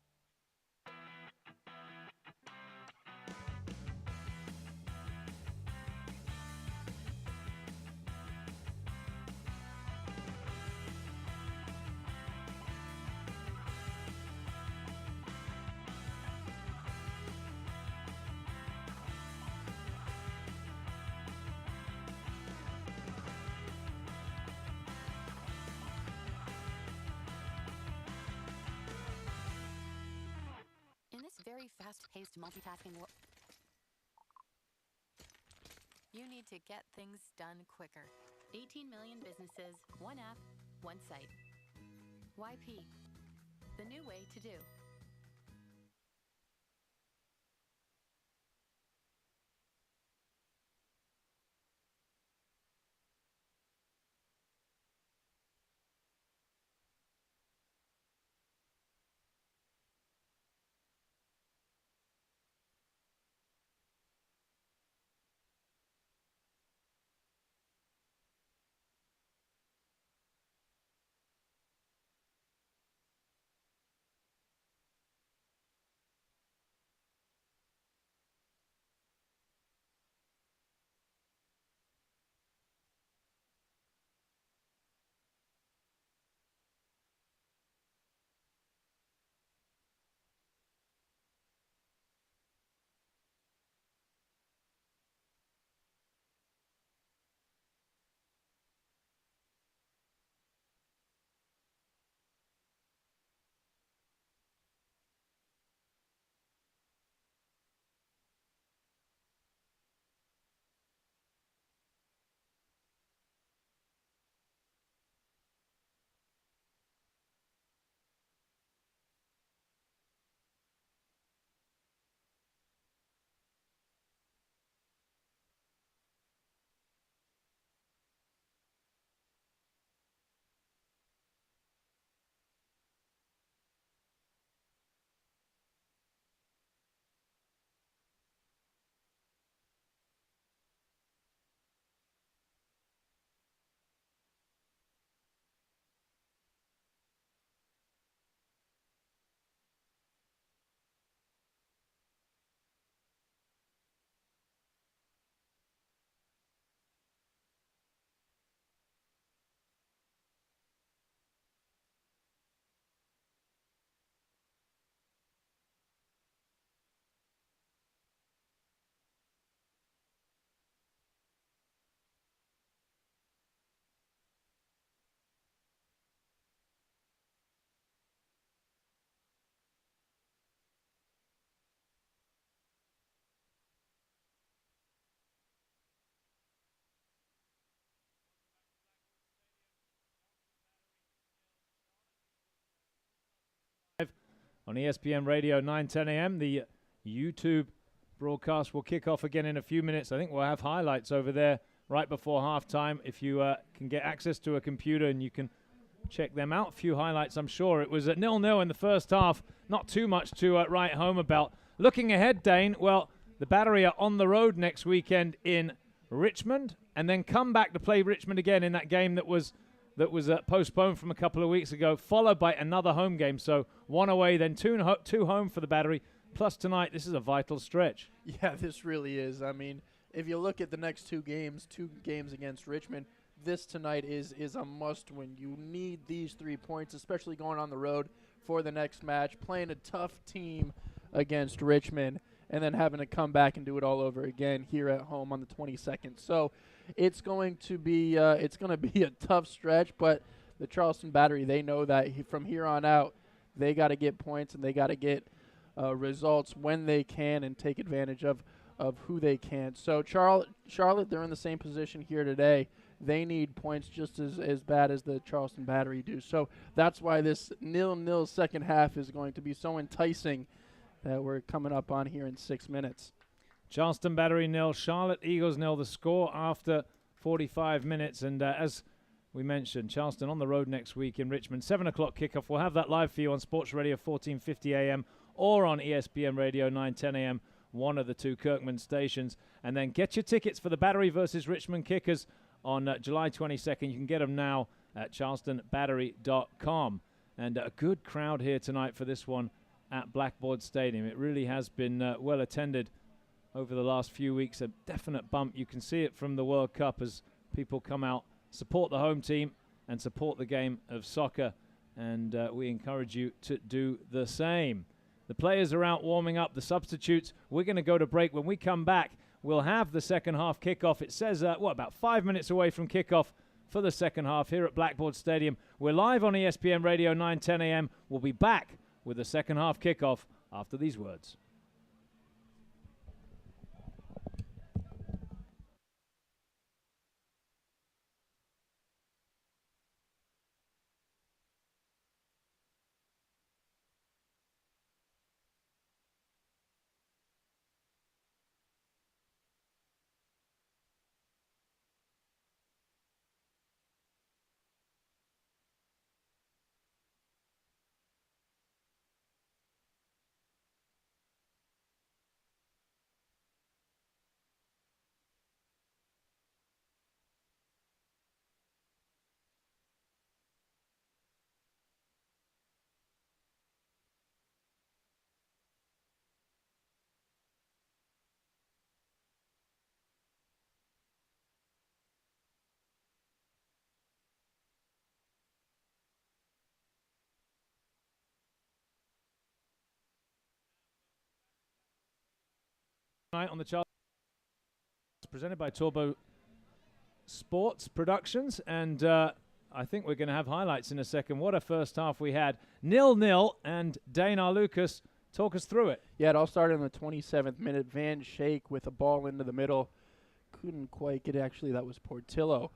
In this very fast-paced multitasking world, you need to get things done quicker. 18 million businesses, one app, one site. YP, the new way to do. on ESPN Radio 9:10 a.m. The YouTube broadcast will kick off again in a few minutes. I think we'll have highlights over there right before halftime. If you can get access to a computer and you can check them out. A few highlights, I'm sure. It was at 0-0 in the first half. Not too much to write home about. Looking ahead, Dane, well, the Battery are on the road next weekend in Richmond and then come back to play Richmond again in that game that was postponed from a couple of weeks ago, followed by another home game. So one away, then two home for the Battery. Plus tonight, this is a vital stretch. Yeah, this really is. I mean, if you look at the next two games against Richmond, this tonight is a must-win. You need these 3 points, especially going on the road for the next match, playing a tough team against Richmond, and then having to come back and do it all over again here at home on the 22nd. So it's going to be a tough stretch, but the Charleston Battery, they know that from here on out, they got to get points and they got to get results when they can and take advantage of who they can. So Charlotte, they're in the same position here today. They need points just as bad as the Charleston Battery do. So that's why this 0-0 second half is going to be so enticing that we're coming up on here in 6 minutes. Charleston Battery 0, Charlotte Eagles 0, the score after 45 minutes. And as we mentioned, Charleston on the road next week in Richmond. 7 o'clock kickoff. We'll have that live for you on Sports Radio 1450 AM or on ESPN Radio 910 AM, one of the two Kirkman stations. And then get your tickets for the Battery versus Richmond Kickers on July 22nd. You can get them now at charlestonbattery.com. And a good crowd here tonight for this one at Blackboard Stadium. It really has been well attended over the last few weeks. A definite bump. You can see it from the World Cup as people come out, support the home team, and support the game of soccer. And we encourage you to do the same. The players are out warming up. The substitutes, we're going to go to break. When we come back, we'll have the second half kickoff. It says, about 5 minutes away from kickoff for the second half here at Blackboard Stadium. We're live on ESPN Radio 910 AM. We'll be back with the second half kickoff after these words. Tonight on the Charleston, presented by Turbo Sports Productions, and I think we're going to have highlights in a second. What a first half we had. 0-0, and Dane Lucas, talk us through it. Yeah, it all started in the 27th minute. Van Schaik with a ball into the middle. Couldn't quite get it. Actually, that was Portillo.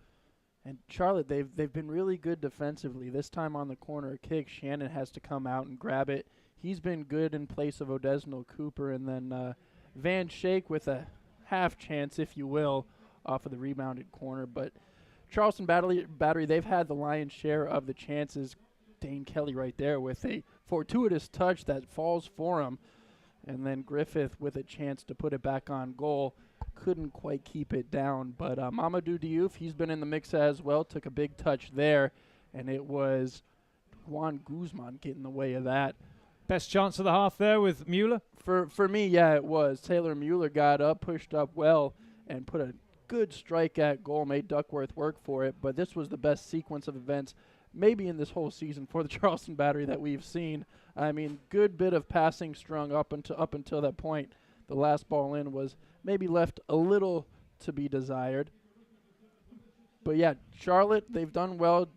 And Charlotte, they've been really good defensively. This time on the corner kick, Shannon has to come out and grab it. He's been good in place of Odesno Cooper, and then Van Schaik with a half chance, if you will, off of the rebounded corner. But Charleston Battery, they've had the lion's share of the chances. Dane Kelly right there with a fortuitous touch that falls for him. And then Griffith with a chance to put it back on goal. Couldn't quite keep it down. But Mamadou Diouf, he's been in the mix as well. Took a big touch there. And it was Juan Guzman getting in the way of that. Best chance of the half there with Mueller? For me, yeah, it was. Taylor Mueller got up, pushed up well, and put a good strike at goal, made Duckworth work for it. But this was the best sequence of events maybe in this whole season for the Charleston Battery that we've seen. I mean, good bit of passing strung up until that point. The last ball in was maybe left a little to be desired. But, yeah, Charlotte, they've done well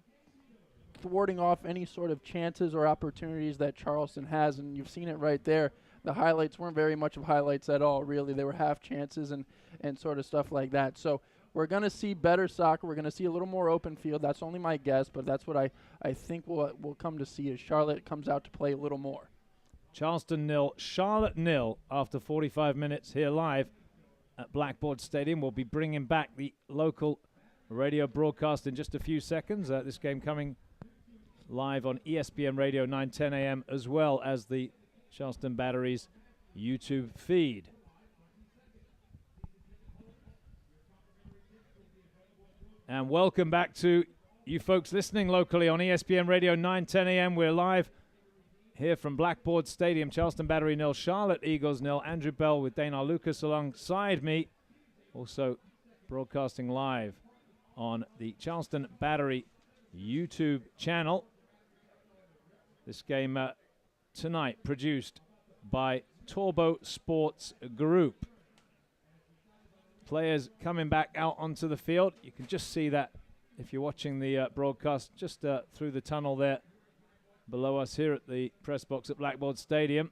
thwarting off any sort of chances or opportunities that Charleston has, and you've seen it right there. The highlights weren't very much of highlights at all, really. They were half chances and sort of stuff like that. So we're going to see better soccer. We're going to see a little more open field. That's only my guess, but that's what I think we'll come to see as Charlotte comes out to play a little more. Charleston 0, Charlotte 0 after 45 minutes here live at Blackboard Stadium. We'll be bringing back the local radio broadcast in just a few seconds. This game coming live on ESPN Radio 9:10 a.m. as well as the Charleston Battery's YouTube feed. And welcome back to you folks listening locally on ESPN Radio 9:10 a.m. We're live here from Blackboard Stadium. Charleston Battery 0, Charlotte Eagles 0. Andrew Bell with Dana Lucas alongside me. Also broadcasting live on the Charleston Battery YouTube channel. This game tonight produced by Turbo Sports Group. Players coming back out onto the field. You can just see that if you're watching the broadcast just through the tunnel there below us here at the press box at Blackboard Stadium.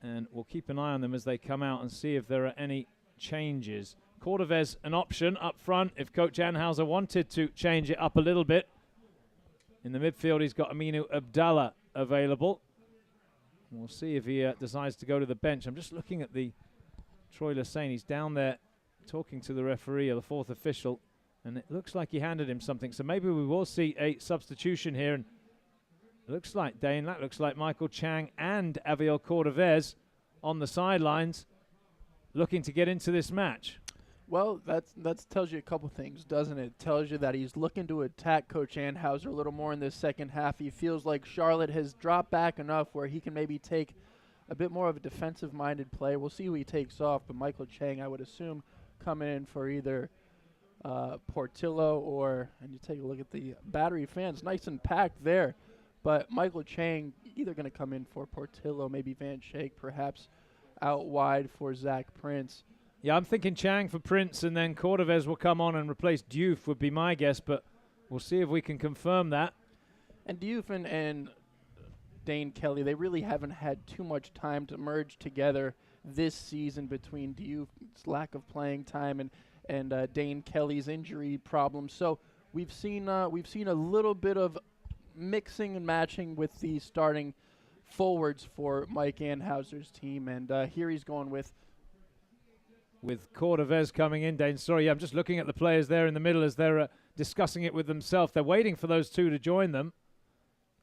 And we'll keep an eye on them as they come out and see if there are any changes. Cordovez an option up front if Coach Anhauser wanted to change it up a little bit. In the midfield, he's got Aminu Abdallah available. We'll see if he decides to go to the bench. I'm just looking at the Troy Lassane. He's down there talking to the referee or the fourth official, and it looks like he handed him something. So maybe we will see a substitution here. And it looks like, Dane, that looks like Michael Chang and Aviel Cordovez on the sidelines looking to get into this match. Well, that tells you a couple things, doesn't it? It tells you that he's looking to attack Coach Anhauser a little more in this second half. He feels like Charlotte has dropped back enough where he can maybe take a bit more of a defensive-minded play. We'll see who he takes off, but Michael Chang, I would assume, coming in for either Portillo or, and you take a look at the Battery fans, nice and packed there. But Michael Chang either going to come in for Portillo, maybe Van Schaik, perhaps out wide for Zach Prince. Yeah, I'm thinking Chang for Prince, and then Cordovez will come on and replace Diouf would be my guess, but we'll see if we can confirm that. And Diouf and Dane Kelly, they really haven't had too much time to merge together this season between Diouf's lack of playing time and Dane Kelly's injury problems. So we've seen a little bit of mixing and matching with the starting forwards for Mike Anhauser's team, and here he's going with Cordovez coming in, Dane. Sorry, I'm just looking at the players there in the middle as they're discussing it with themselves. They're waiting for those two to join them,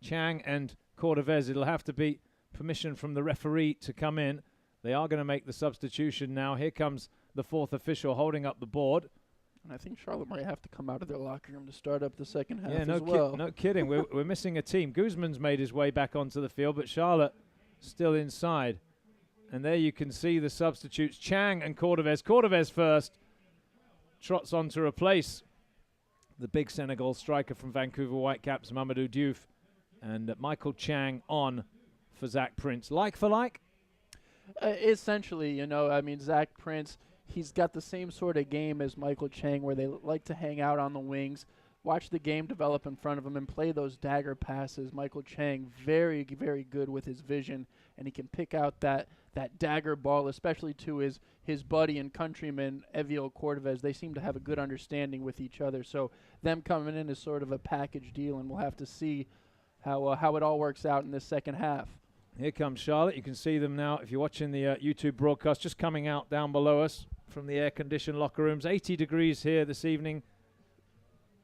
Chang and Cordovez. It'll have to be permission from the referee to come in. They are going to make the substitution now. Here comes the fourth official holding up the board. And I think Charlotte might have to come out of their locker room to start up the second half as well. No kidding. We're missing a team. Guzman's made his way back onto the field, but Charlotte still inside. And there you can see the substitutes, Chang and Cordovez. Cordovez first trots on to replace the big Senegal striker from Vancouver Whitecaps, Mamadou Diouf, and Michael Chang on for Zach Prince. Like for like? Essentially, I mean, Zach Prince, he's got the same sort of game as Michael Chang where they like to hang out on the wings, watch the game develop in front of him, and play those dagger passes. Michael Chang, very, very good with his vision, and he can pick out that dagger ball, especially to his buddy and countryman, Aviel Cordovez. They seem to have a good understanding with each other. So them coming in is sort of a package deal, and we'll have to see how it all works out in this second half. Here comes Charlotte. You can see them now if you're watching the YouTube broadcast, just coming out down below us from the air-conditioned locker rooms. 80 degrees here this evening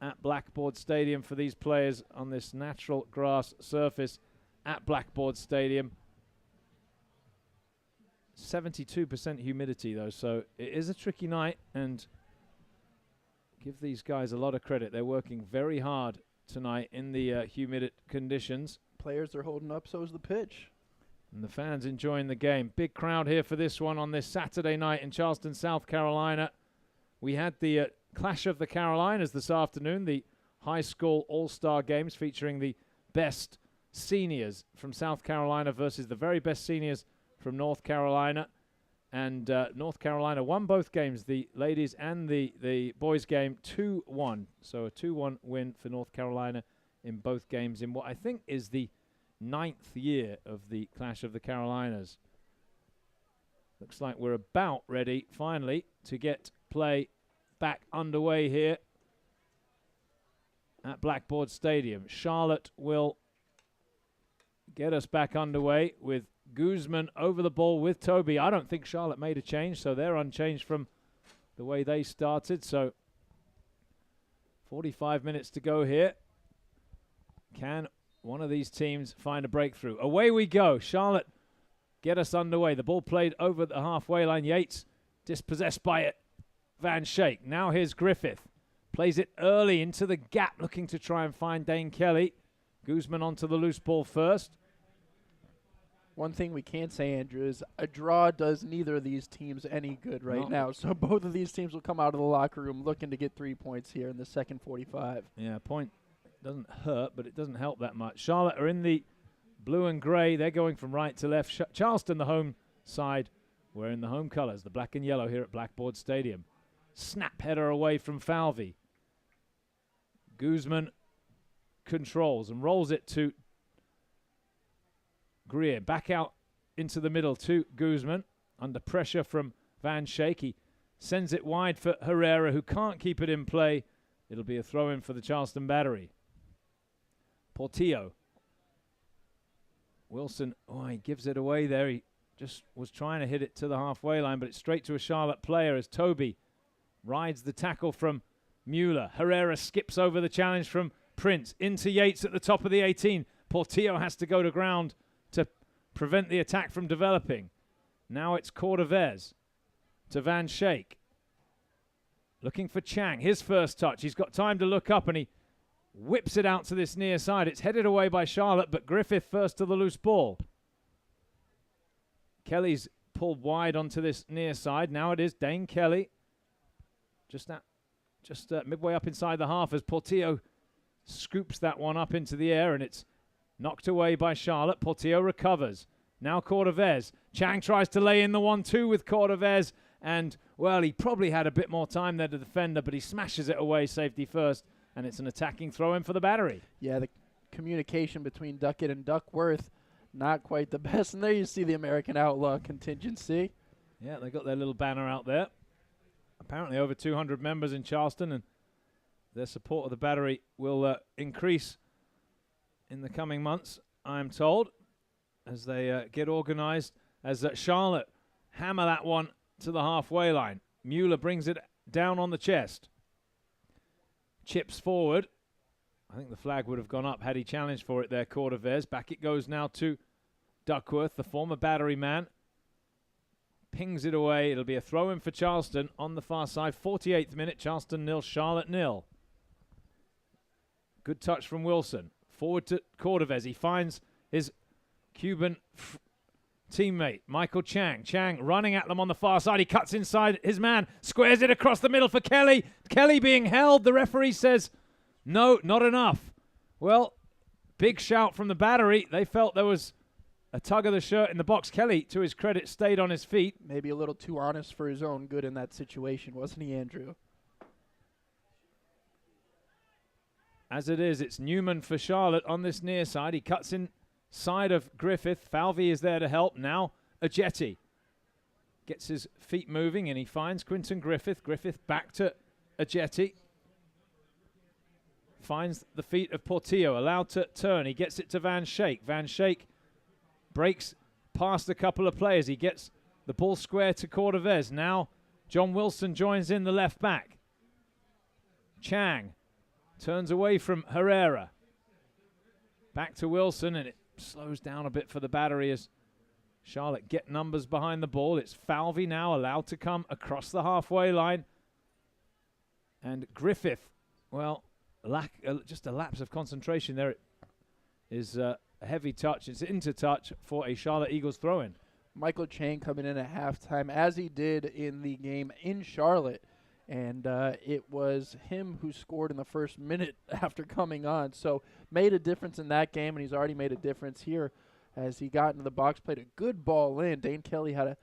at Blackboard Stadium for these players on this natural grass surface at Blackboard Stadium. 72% humidity, though, so it is a tricky night, and give these guys a lot of credit. They're working very hard tonight in the humid conditions. Players are holding up, so is the pitch. And the fans enjoying the game. Big crowd here for this one on this Saturday night in Charleston, South Carolina. We had the Clash of the Carolinas this afternoon, the high school all-star games featuring the best seniors from South Carolina versus the very best seniors from North Carolina. And North Carolina won both games, the ladies and the boys game, 2-1. So a 2-1 win for North Carolina in both games in what I think is the 9th year of the Clash of the Carolinas. Looks like we're about ready, finally, to get play back underway here at Blackboard Stadium. Charlotte will get us back underway with Guzman over the ball with Toby. I don't think Charlotte made a change, so they're unchanged from the way they started. So 45 minutes to go here. Can one of these teams find a breakthrough? Away we go. Charlotte get us underway. The ball played over the halfway line. Yates dispossessed by it. Van Schaik. Now here's Griffith. Plays it early into the gap, looking to try and find Dane Kelly. Guzman onto the loose ball first. One thing we can't say, Andrew, is a draw does neither of these teams any good right now. So both of these teams will come out of the locker room looking to get 3 points here in the second 45. Yeah, point doesn't hurt, but it doesn't help that much. Charlotte are in the blue and grey. They're going from right to left. Charleston, the home side, wearing the home colours, the black and yellow here at Blackboard Stadium. Snap header away from Falvey. Guzman controls and rolls it to Greer. Back out into the middle to Guzman. Under pressure from Van Schaik. He sends it wide for Herrera, who can't keep it in play. It'll be a throw-in for the Charleston Battery. Portillo. Wilson, he gives it away there. He just was trying to hit it to the halfway line, but it's straight to a Charlotte player as Toby rides the tackle from Mueller. Herrera skips over the challenge from Prince into Yates at the top of the 18. Portillo has to go to ground to prevent the attack from developing. Now it's Cordovez to Van Schaik. Looking for Chang, his first touch. He's got time to look up and he whips it out to this near side. It's headed away by Charlotte, but Griffith first to the loose ball. Kelly's pulled wide onto this near side. Now it is Dane Kelly. Just midway up inside the half as Portillo scoops that one up into the air, and it's knocked away by Charlotte. Portillo recovers. Now Cordovez. Chang tries to lay in the 1-2 with Cordovez, and, well, he probably had a bit more time there, the defender, but he smashes it away, safety first, and it's an attacking throw-in for the Battery. Yeah, the communication between Duckett and Duckworth, not quite the best. And there you see the American Outlaw contingency. Yeah, they got their little banner out there. Apparently over 200 members in Charleston, and their support of the Battery will increase in the coming months, I'm told, as they get organized, as Charlotte hammer that one to the halfway line. Mueller brings it down on the chest. Chips forward. I think the flag would have gone up had he challenged for it there, Cordovez. Back it goes now to Duckworth, the former Battery man. Pings it away. It'll be a throw-in for Charleston on the far side. 48th minute, Charleston 0, Charlotte 0. Good touch from Wilson. Forward to Cordovez. He finds his Cuban teammate, Michael Chang. Chang running at them on the far side. He cuts inside his man. Squares it across the middle for Kelly. Kelly being held. The referee says, no, not enough. Well, big shout from the Battery. They felt there was a tug of the shirt in the box. Kelly, to his credit, stayed on his feet. Maybe a little too honest for his own good in that situation, wasn't he, Andrew? As it is, it's Newman for Charlotte on this near side. He cuts inside of Griffith. Falvey is there to help. Now Ajetti gets his feet moving and he finds Quinton Griffith. Griffith back to Ajetti. Finds the feet of Portillo, allowed to turn. He gets it to Van Schaik. Van Schaik breaks past a couple of players. He gets the ball square to Cordovez. Now John Wilson joins in the left back. Chang turns away from Herrera. Back to Wilson, and it slows down a bit for the Battery as Charlotte get numbers behind the ball. It's Falvey now allowed to come across the halfway line. And Griffith, well, just a lapse of concentration there. It is a heavy touch. It's into touch for a Charlotte Eagles throw-in. Michael Chang coming in at halftime, as he did in the game in Charlotte. And it was him who scored in the first minute after coming on. So made a difference in that game, and he's already made a difference here as he got into the box, played a good ball in. Dane Kelly had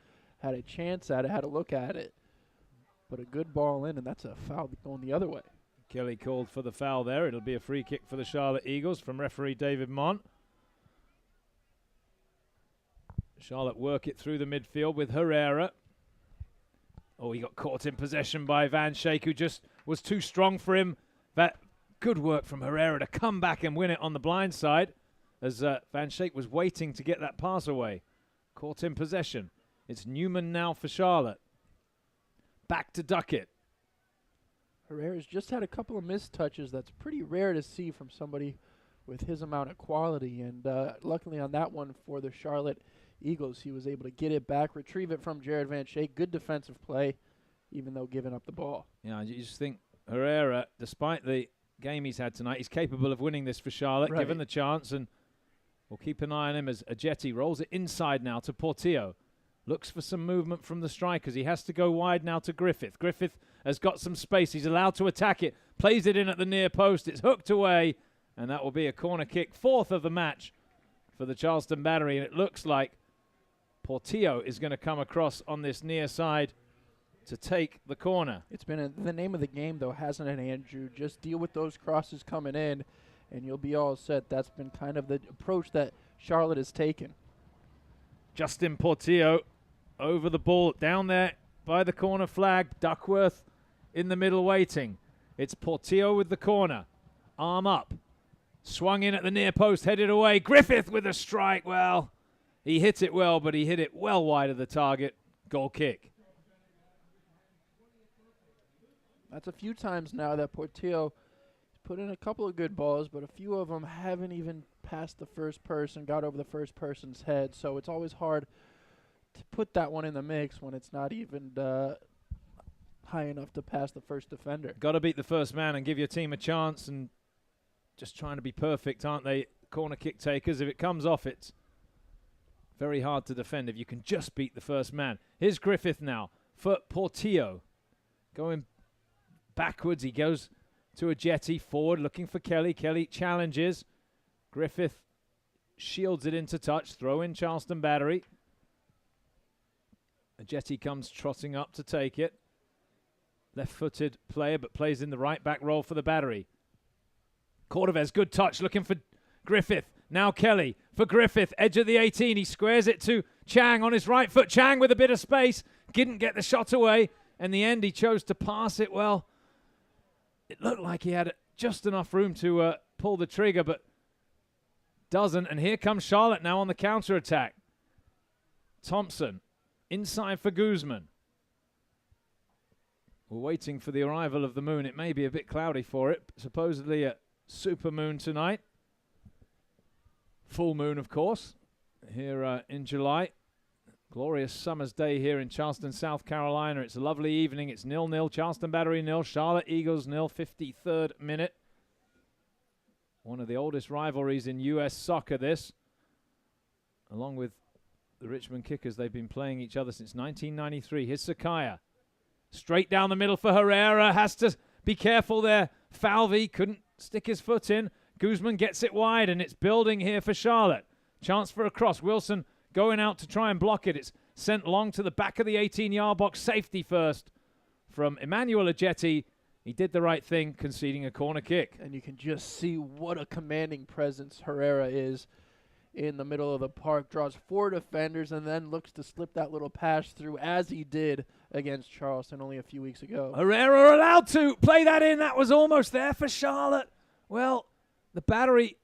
a chance at it, had a look at it. But a good ball in, and that's a foul going the other way. Kelly called for the foul there. It'll be a free kick for the Charlotte Eagles from referee David Mont. Charlotte work it through the midfield with Herrera. Oh, he got caught in possession by Van Schaik, who just was too strong for him. That good work from Herrera to come back and win it on the blind side, as Van Schaik was waiting to get that pass away. caught in possession. It's Newman now for Charlotte. Back to Duckett. Herrera's just had a couple of missed touches. That's pretty rare to see from somebody with his amount of quality. And luckily on that one for the Charlotte Eagles, he was able to get it back, retrieve it from Jared Van Shake. Good defensive play, even though giving up the ball. Yeah, you just think Herrera, despite the game he's had tonight, he's capable of winning this for Charlotte, given the chance. And we'll keep an eye on him as Ajeti rolls it inside now to Portillo. Looks for some movement from the strikers. He has to go wide now to Griffith. Griffith has got some space. He's allowed to attack it. Plays it in at the near post. It's hooked away. And that will be a corner kick. 4th of the match for the Charleston Battery. And it looks like Portillo is going to come across on this near side to take the corner. It's been the name of the game, though, hasn't it, Andrew? Just deal with those crosses coming in, and you'll be all set. That's been kind of the approach that Charlotte has taken. Justin Portillo over the ball, down there by the corner flag. Duckworth in the middle waiting. It's Portillo with the corner. Arm up. Swung in at the near post, headed away. Griffith with a strike. Well, he hit it well, but he hit it well wide of the target. Goal kick. That's a few times now that Portillo put in a couple of good balls, but a few of them haven't even passed the first person, got over the first person's head. So it's always hard to put that one in the mix when it's not even high enough to pass the first defender. Got to beat the first man and give your team a chance, and just trying to be perfect, aren't they? Corner kick takers. If it comes off, it's very hard to defend if you can just beat the first man. Here's Griffith now for Portillo. Going backwards, he goes to Ajeti, forward, looking for Kelly. Kelly challenges. Griffith shields it into touch. Throw in Charleston Battery. Ajeti comes trotting up to take it. Left-footed player, but plays in the right back role for the Battery. Cordovez, good touch, looking for Griffith. Now Kelly for Griffith, edge of the 18. He squares it to Chang on his right foot. Chang with a bit of space. Didn't get the shot away. In the end, he chose to pass it well. It looked like he had just enough room to pull the trigger, but doesn't. And here comes Charlotte now on the counter-attack. Thompson inside for Guzman. We're waiting for the arrival of the moon. It may be a bit cloudy for it. Supposedly a super moon tonight. Full moon, of course, here in July. Glorious summer's day here in Charleston, South Carolina. It's a lovely evening. It's 0-0. Charleston Battery 0. Charlotte Eagles 0. 53rd minute. One of the oldest rivalries in U.S. soccer, this. Along with the Richmond Kickers, they've been playing each other since 1993. Here's Sakaya. Straight down the middle for Herrera. Has to be careful there. Falvey couldn't stick his foot in. Guzman gets it wide, and it's building here for Charlotte. Chance for a cross. Wilson going out to try and block it. It's sent long to the back of the 18-yard box. Safety first from Emmanuel Ajeti. He did the right thing, conceding a corner kick. And you can just see what a commanding presence Herrera is in the middle of the park. Draws 4 defenders and then looks to slip that little pass through, as he did against Charleston only a few weeks ago. Herrera allowed to play that in. That was almost there for Charlotte. Well, the Battery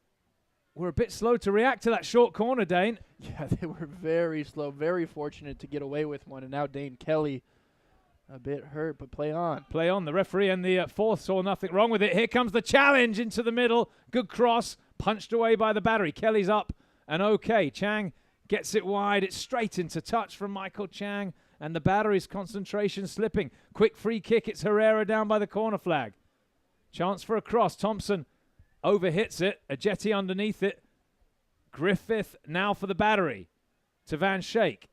were a bit slow to react to that short corner, Dane. Yeah, they were very slow, very fortunate to get away with one. And now Dane Kelly a bit hurt, but play on. Play on. The referee and the fourth saw nothing wrong with it. Here comes the challenge into the middle. Good cross. Punched away by the Battery. Kelly's up and okay. Chang gets it wide. It's straight into touch from Michael Chang. And the Battery's concentration slipping. Quick free kick. It's Herrera down by the corner flag. Chance for a cross. Thompson overhits it. Ajeti underneath it. Griffith now for the Battery. To Van Shake.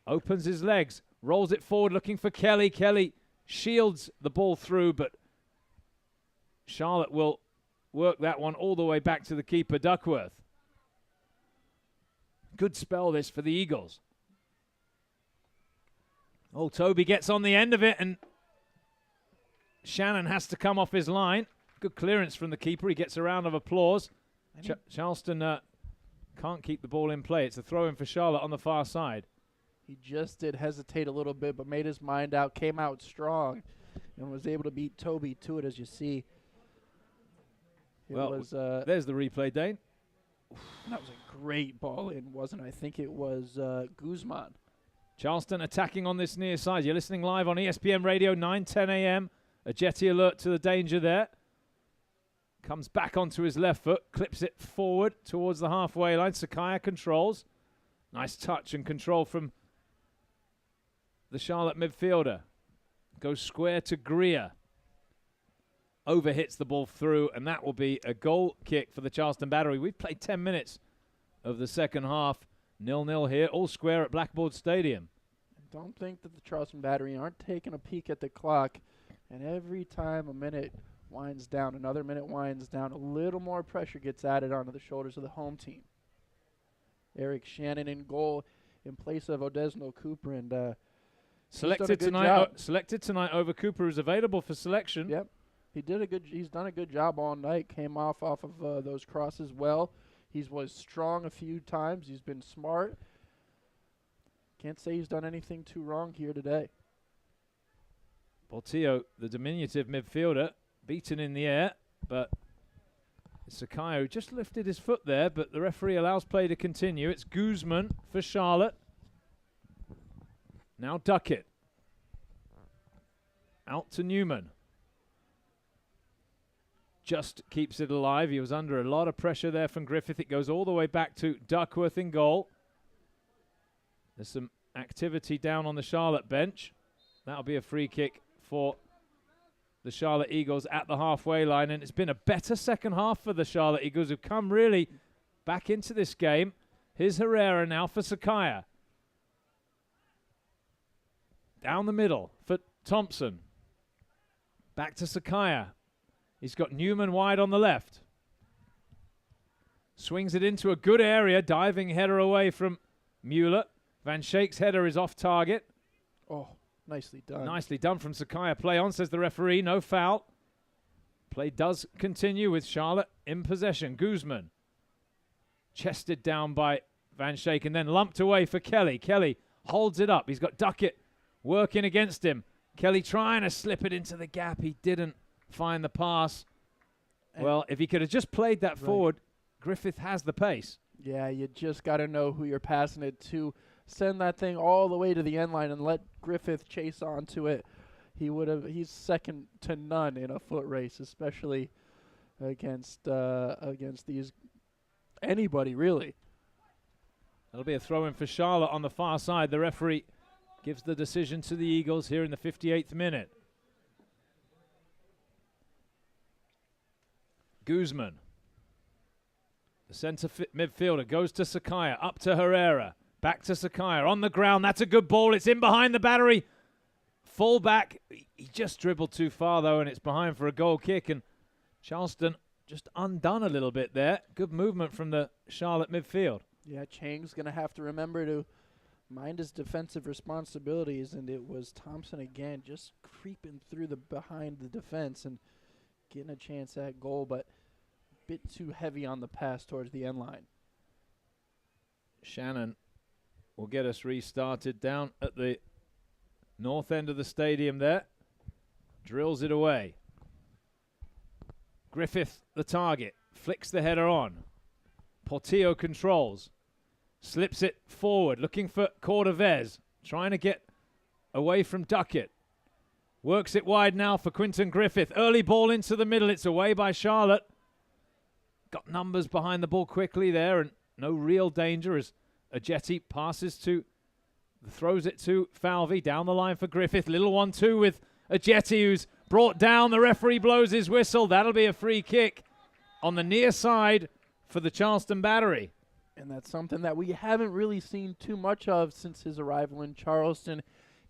Opens his legs. Rolls it forward looking for Kelly. Kelly shields the ball through, but Charlotte will work that one all the way back to the keeper, Duckworth. Good spell this for the Eagles. Oh, Toby gets on the end of it, and Shannon has to come off his line. Good clearance from the keeper. He gets a round of applause. Charleston can't keep the ball in play. It's a throw-in for Charlotte on the far side. He just did hesitate a little bit, but made his mind out, came out strong, and was able to beat Toby to it, as you see. Well, there's the replay, Dane. That was a great ball in, wasn't it? I think it was Guzman. Charleston attacking on this near side. You're listening live on ESPN Radio, 9:10 a.m. A jetty alert to the danger there. Comes back onto his left foot, clips it forward towards the halfway line. Sakaya controls. Nice touch and control from the Charlotte midfielder. Goes square to Greer. Overhits the ball through, and that will be a goal kick for the Charleston Battery. We've played 10 minutes of the second half. 0-0 here, all square at Blackboard Stadium. I don't think that the Charleston Battery aren't taking a peek at the clock, and every time a minute winds down, another minute winds down, a little more pressure gets added onto the shoulders of the home team. Eric Shannon in goal in place of Odesno Cooper, and selected tonight over Cooper, who's available for selection. Yep. He's done a good job all night. Came off of those crosses well. He was strong a few times. He's been smart. Can't say he's done anything too wrong here today. Portillo, the diminutive midfielder, beaten in the air, but Sakayo just lifted his foot there, but the referee allows play to continue. It's Guzman for Charlotte. Now Duckett. Out to Newman. Just keeps it alive. He was under a lot of pressure there from Griffith. It goes all the way back to Duckworth in goal. There's some activity down on the Charlotte bench. That'll be a free kick for the Charlotte Eagles at the halfway line. And it's been a better second half for the Charlotte Eagles, who've come really back into this game. Here's Herrera now for Sakaya. Down the middle for Thompson. Back to Sakaya. He's got Newman wide on the left. Swings it into a good area. Diving header away from Mueller. Van Schaik's header is off target. Oh, nicely done. Nicely done from Sakaya. Play on, says the referee. No foul. Play does continue with Charlotte in possession. Guzman. Chested down by Van Schaik and then lumped away for Kelly. Kelly holds it up. He's got Duckett working against him. Kelly trying to slip it into the gap. He didn't find the pass. Well, if he could have just played that forward, Griffith has the pace. Yeah, you just got to know who you're passing it to. Send that thing all the way to the end line and let Griffith chase onto it. He's second to none in a foot race, especially against these anybody really. That'll be a throw-in for Charlotte on the far side. The referee gives the decision to the Eagles here in the 58th minute. Guzman, the centre midfielder, goes to Sakaya, up to Herrera, back to Sakaya, on the ground. That's a good ball. It's in behind the Battery. Full back. He just dribbled too far, though, and it's behind for a goal kick. And Charleston just undone a little bit there. Good movement from the Charlotte midfield. Yeah, Chang's going to have to remember to mind his defensive responsibilities, and it was Thompson again just creeping through behind the defense and getting a chance at goal, but a bit too heavy on the pass towards the end line. Shannon will get us restarted down at the north end of the stadium there. Drills it away. Griffith, the target, flicks the header on. Portillo controls. Slips it forward, looking for Cordovez. Trying to get away from Duckett. Works it wide now for Quinton Griffith. Early ball into the middle. It's away by Charlotte. Got numbers behind the ball quickly there, and no real danger as Ajeti throws it to Falvey. Down the line for Griffith. Little 1-2 with Ajeti, who's brought down. The referee blows his whistle. That'll be a free kick on the near side for the Charleston Battery. And that's something that we haven't really seen too much of since his arrival in Charleston.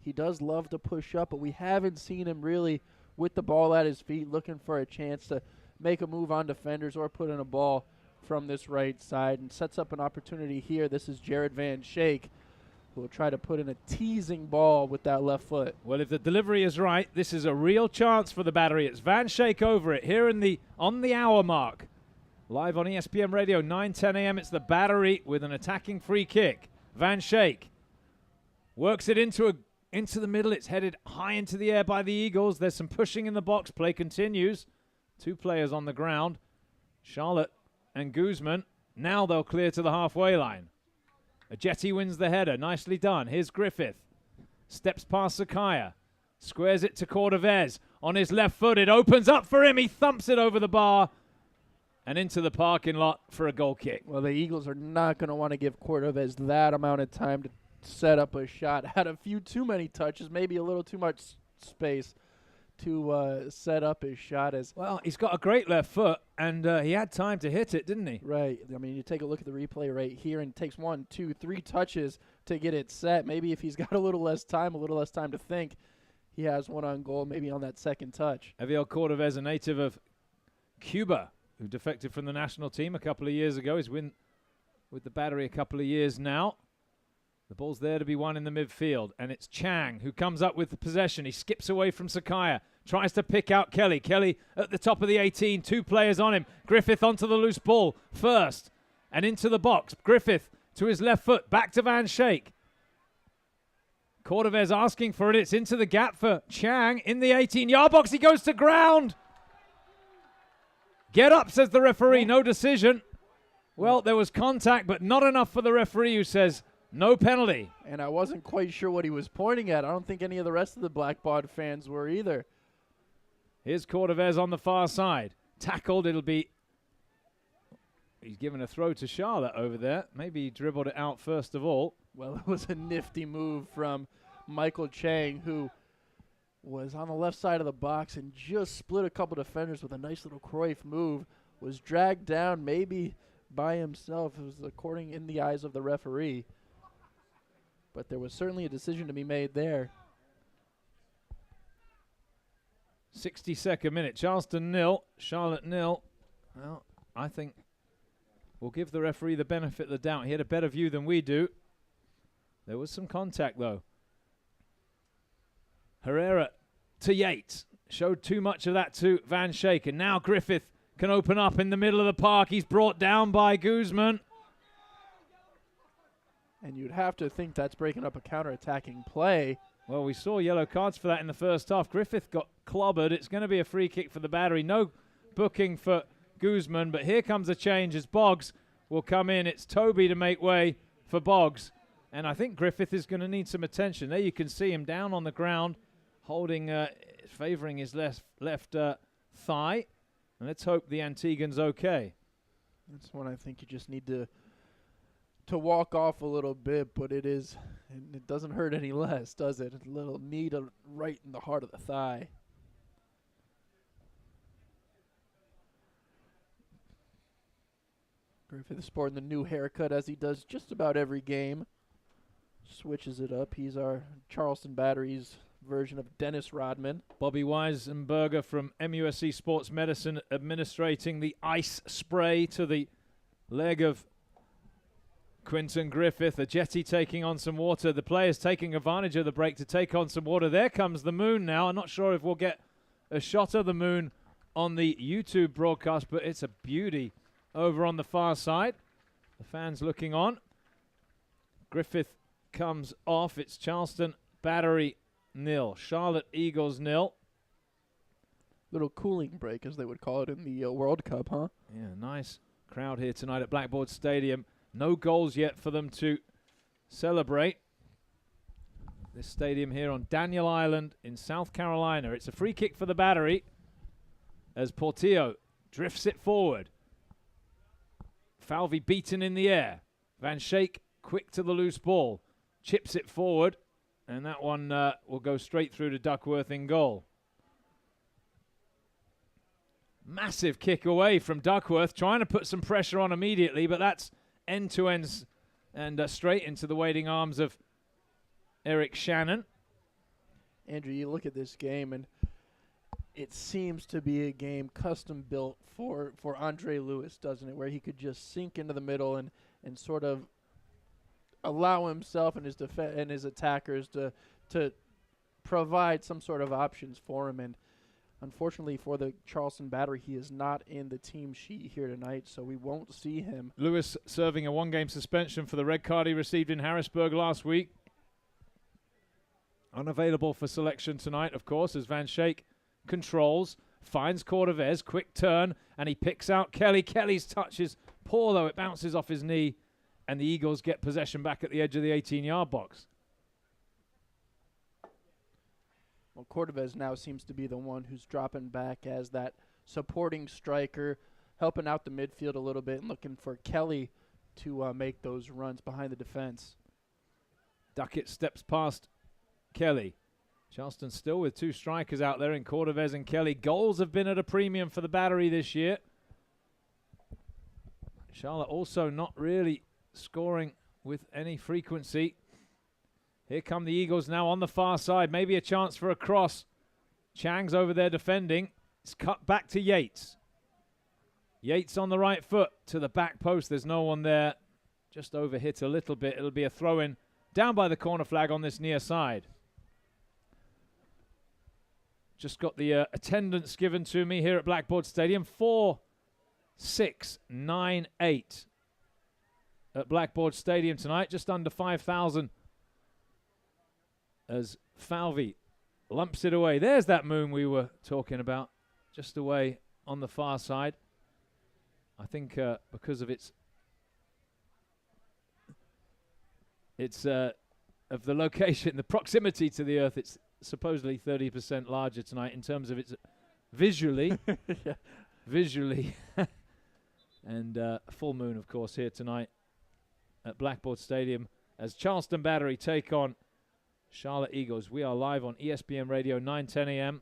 He does love to push up, but we haven't seen him really with the ball at his feet looking for a chance to make a move on defenders or put in a ball from this right side, and sets up an opportunity here. This is Jared Van Schaik, who will try to put in a teasing ball with that left foot. Well, if the delivery is right, this is a real chance for the Battery. It's Van Schaik over it here on the hour mark. Live on ESPN Radio, 9:10 a.m. It's the Battery with an attacking free kick. Van Schaik works it into the middle. It's headed high into the air by the Eagles. There's some pushing in the box. Play continues. Two players on the ground. Charlotte and Guzman Now they'll clear to the halfway line. Ajeti wins the header. Nicely done. Here's Griffith. Steps past Sakaya. Squares it to Cordovez. On his left foot, it opens up for him. He thumps it over the bar and into the parking lot for a goal kick. Well, the Eagles are not going to want to give Cordovez that amount of time to set up a shot. Had a few too many touches, maybe a little too much space to set up his shot. Well, he's got a great left foot, and he had time to hit it, didn't he? Right. I mean, you take a look at the replay right here, and it takes 1, 2, 3 touches to get it set. Maybe if he's got a little less time to think, he has one on goal, maybe on that second touch. Javier Cordovez, a native of Cuba, who defected from the national team a couple of years ago. He's been with the Battery a couple of years now. The ball's there to be won in the midfield, and it's Chang who comes up with the possession. He skips away from Sakaya, tries to pick out Kelly. Kelly at the top of the 18, 2 players on him. Griffith onto the loose ball first, and into the box. Griffith to his left foot, back to Van Schaik. Cordovez asking for it. It's into the gap for Chang in the 18-yard box. He goes to ground. Get up, says the referee. No decision. Well, there was contact, but not enough for the referee, who says no penalty. And I wasn't quite sure what he was pointing at. I don't think any of the rest of the Blackbaud fans were either. Here's Cordovez on the far side. Tackled. It'll be... He's given a throw to Charlotte over there. Maybe he dribbled it out first of all. Well, it was a nifty move from Michael Chang, who was on the left side of the box and just split a couple defenders with a nice little Cruyff move. Was dragged down maybe by himself. It was according in the eyes of the referee. But there was certainly a decision to be made there. 62nd minute. Charleston 0, Charlotte 0. Well, I think we'll give the referee the benefit of the doubt. He had a better view than we do. There was some contact, though. Herrera to Yates. Showed too much of that to Van Schaik. And now Griffith can open up in the middle of the park. He's brought down by Guzman. And you'd have to think that's breaking up a counter-attacking play. Well, we saw yellow cards for that in the first half. Griffith got clobbered. It's going to be a free kick for the Battery. No booking for Guzman, but here comes a change as Boggs will come in. It's Toby to make way for Boggs. And I think Griffith is going to need some attention. There you can see him down on the ground, holding, favouring his left thigh. And let's hope the Antiguan's okay. That's one I think you just need to walk off a little bit, but it doesn't hurt any less, does it? A little knee right in the heart of the thigh. Griffith is sporting the new haircut, as he does just about every game. Switches it up. He's our Charleston Battery's version of Dennis Rodman. Bobby Weisenberger from MUSC Sports Medicine administrating the ice spray to the leg of Quinton Griffith. A jetty taking on some water. The players taking advantage of the break to take on some water. There comes the moon now. I'm not sure if we'll get a shot of the moon on the YouTube broadcast, but it's a beauty over on the far side. The fans looking on. Griffith comes off. It's Charleston Battery 0. Charlotte Eagles 0. Little cooling break, as they would call it in the World Cup, huh? Yeah, nice crowd here tonight at Blackboard Stadium. No goals yet for them to celebrate. This stadium here on Daniel Island in South Carolina. It's a free kick for the Battery as Portillo drifts it forward. Falvey beaten in the air. Van Schaik quick to the loose ball. Chips it forward, and that one will go straight through to Duckworth in goal. Massive kick away from Duckworth, trying to put some pressure on immediately, but that's end-to-ends and straight into the waiting arms of Eric Shannon. Andrew, you look at this game, and it seems to be a game custom-built for Andre Lewis, doesn't it, where he could just sink into the middle and sort of allow himself and his attackers to provide some sort of options for him. And unfortunately for the Charleston Battery, he is not in the team sheet here tonight, so we won't see him. Lewis serving a one-game suspension for the red card he received in Harrisburg last week. Unavailable for selection tonight, of course, as Van Schaik controls, finds Cordovez, quick turn, and he picks out Kelly. Kelly's touch is poor, though. It bounces off his knee, and the Eagles get possession back at the edge of the 18-yard box. Well, Cordovez now seems to be the one who's dropping back as that supporting striker, helping out the midfield a little bit and looking for Kelly to make those runs behind the defense. Duckett steps past Kelly. Charleston still with 2 strikers out there in Cordovez and Kelly. Goals have been at a premium for the Battery this year. Charlotte also not really scoring with any frequency. Here come the Eagles now on the far side. Maybe a chance for a cross. Chang's over there defending. It's cut back to Yates. Yates on the right foot to the back post. There's no one there. Just overhit a little bit. It'll be a throw-in down by the corner flag on this near side. Just got the attendance given to me here at Blackboard Stadium. 4,698 at Blackboard Stadium tonight. Just under 5,000 as Falvey lumps it away. There's that moon we were talking about, just away on the far side. I think because of its of the location, the proximity to the Earth, it's supposedly 30% larger tonight in terms of its visually. Yeah. Visually. And full moon, of course, here tonight at Blackboard Stadium as Charleston Battery take on Charlotte Eagles. We are live on ESPN Radio 9:10 a.m.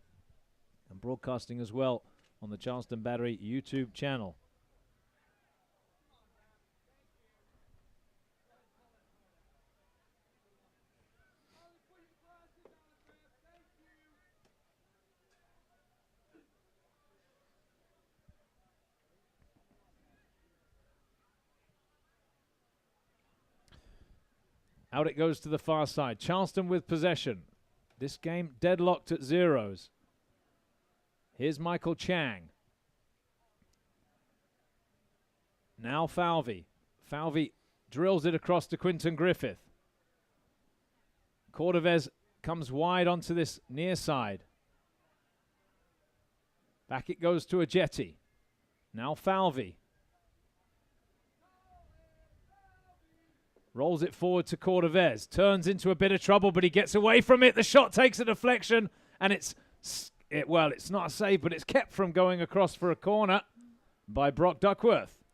and broadcasting as well on the Charleston Battery YouTube channel. Out it goes to the far side. Charleston with possession. This game deadlocked at zeros. Here's Michael Chang. Now Falvey. Falvey drills it across to Quinton Griffith. Cordovez comes wide onto this near side. Back it goes to Ajeti. Now Falvey. Rolls it forward to Cordovez. Turns into a bit of trouble, but he gets away from it. The shot takes a deflection, and it's not a save, but it's kept from going across for a corner by Brock Duckworth.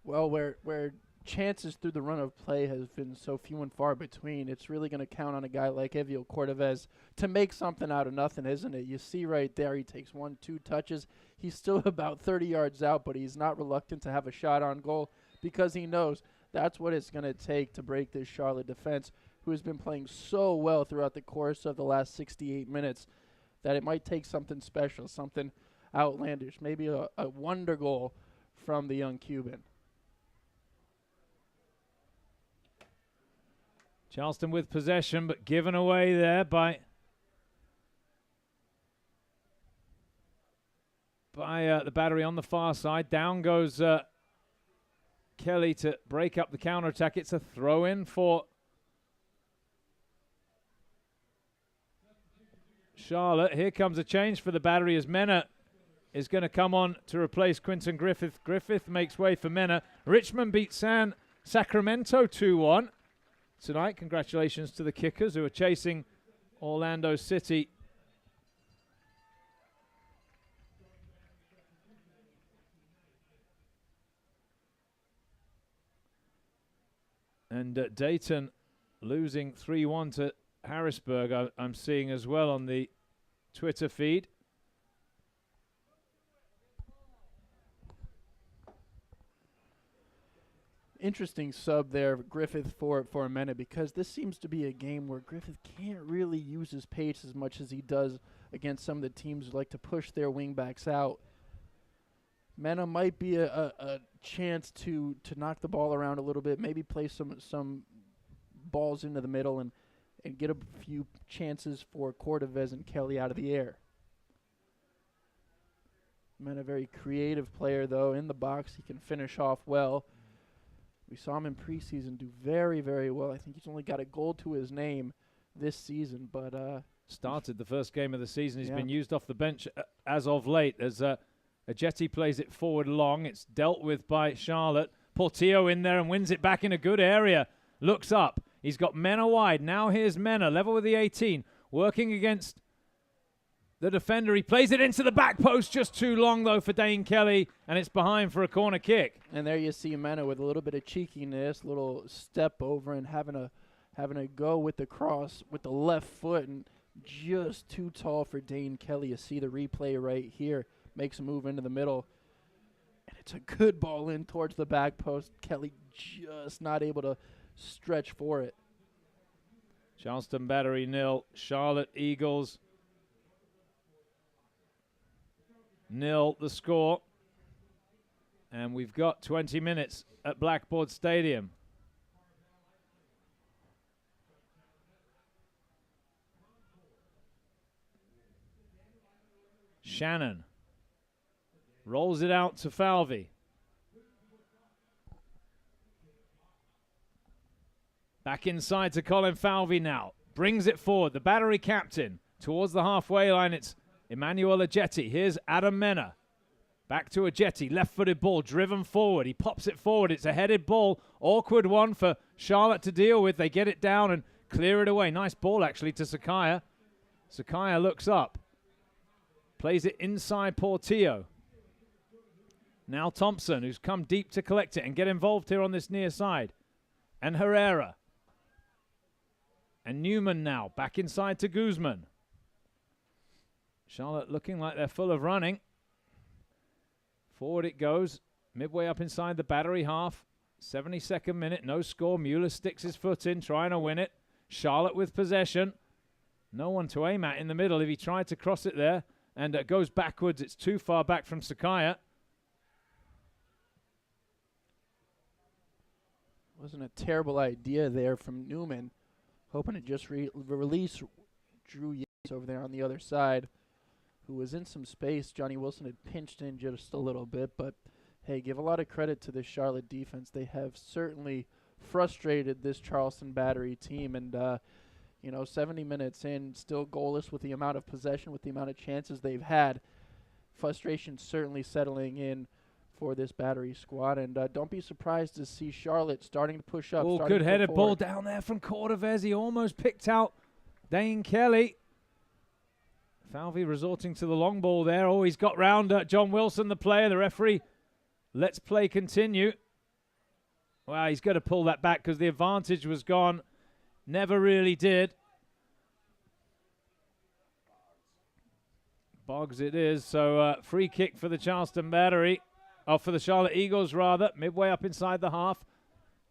Well, where chances through the run of play has been so few and far between, it's really going to count on a guy like Evio Cordovez to make something out of nothing, isn't it? You see right there, he takes 1-2 touches. He's still about 30 yards out, but he's not reluctant to have a shot on goal because he knows that's what it's going to take to break this Charlotte defense, who has been playing so well throughout the course of the last 68 minutes, that it might take something special, something outlandish, maybe a wonder goal from the young Cuban. Charleston with possession, but given away there by the Battery on the far side. Down goes Kelly to break up the counterattack. It's a throw-in for Charlotte. Here comes a change for the Battery as Mena is going to come on to replace Quinton Griffith. Griffith makes way for Mena. Richmond beat Sacramento 2-1 tonight. Congratulations to the Kickers who are chasing Orlando City. And Dayton losing 3-1 to Harrisburg, I'm seeing as well on the Twitter feed. Interesting sub there, Griffith for a minute, because this seems to be a game where Griffith can't really use his pace as much as he does against some of the teams who like to push their wingbacks out. Mena might be a chance to knock the ball around a little bit, maybe play some balls into the middle and get a few chances for Cordovez and Kelly out of the air. Mena, a very creative player, though. In the box, he can finish off well. We saw him in preseason do very, very well. I think he's only got a goal to his name this season, but started the first game of the season. He's been used off the bench as of late as Ajeti plays it forward long. It's dealt with by Charlotte. Portillo in there and wins it back in a good area. Looks up. He's got Mena wide. Now here's Mena, level with the 18. Working against the defender. He plays it into the back post. Just too long, though, for Dane Kelly. And it's behind for a corner kick. And there you see Mena with a little bit of cheekiness, little step over and having a go with the cross with the left foot. And just too tall for Dane Kelly. You see the replay right here. Makes a move into the middle. And it's a good ball in towards the back post. Kelly just not able to stretch for it. Charleston Battery 0. Charlotte Eagles 0 the score. And we've got 20 minutes at Blackboard Stadium. Shannon rolls it out to Falvey. Back inside to Colin Falvey now. Brings it forward. The Battery captain towards the halfway line. It's Emmanuel Ajeti. Here's Adam Mena. Back to Ajeti. Left-footed ball driven forward. He pops it forward. It's a headed ball. Awkward one for Charlotte to deal with. They get it down and clear it away. Nice ball, actually, to Sakaya. Sakaya looks up. Plays it inside Portillo. Now Thompson, who's come deep to collect it and get involved here on this near side. And Herrera. And Newman now, back inside to Guzman. Charlotte looking like they're full of running. Forward it goes. Midway up inside the Battery half. 72nd minute, no score. Mueller sticks his foot in, trying to win it. Charlotte with possession. No one to aim at in the middle if he tried to cross it there. And it goes backwards. It's too far back from Sakaya. Wasn't a terrible idea there from Newman. Hoping to just release Drew Yates over there on the other side, who was in some space. Johnny Wilson had pinched in just a little bit, but hey, give a lot of credit to the Charlotte defense. They have certainly frustrated this Charleston Battery team, and 70 minutes in, still goalless with the amount of possession, with the amount of chances they've had. Frustration certainly settling in for this Battery squad, and don't be surprised to see Charlotte starting to push up. Oh, good headed ball down there from Cordovez. He almost picked out Dane Kelly. Falvey resorting to the long ball there. Oh, he's got round John Wilson, the player. The referee lets play continue. Well, he's got to pull that back because the advantage was gone. Never really did. Boggs it is. So free kick for the Charleston Battery. Oh, for the Charlotte Eagles, rather. Midway up inside the half.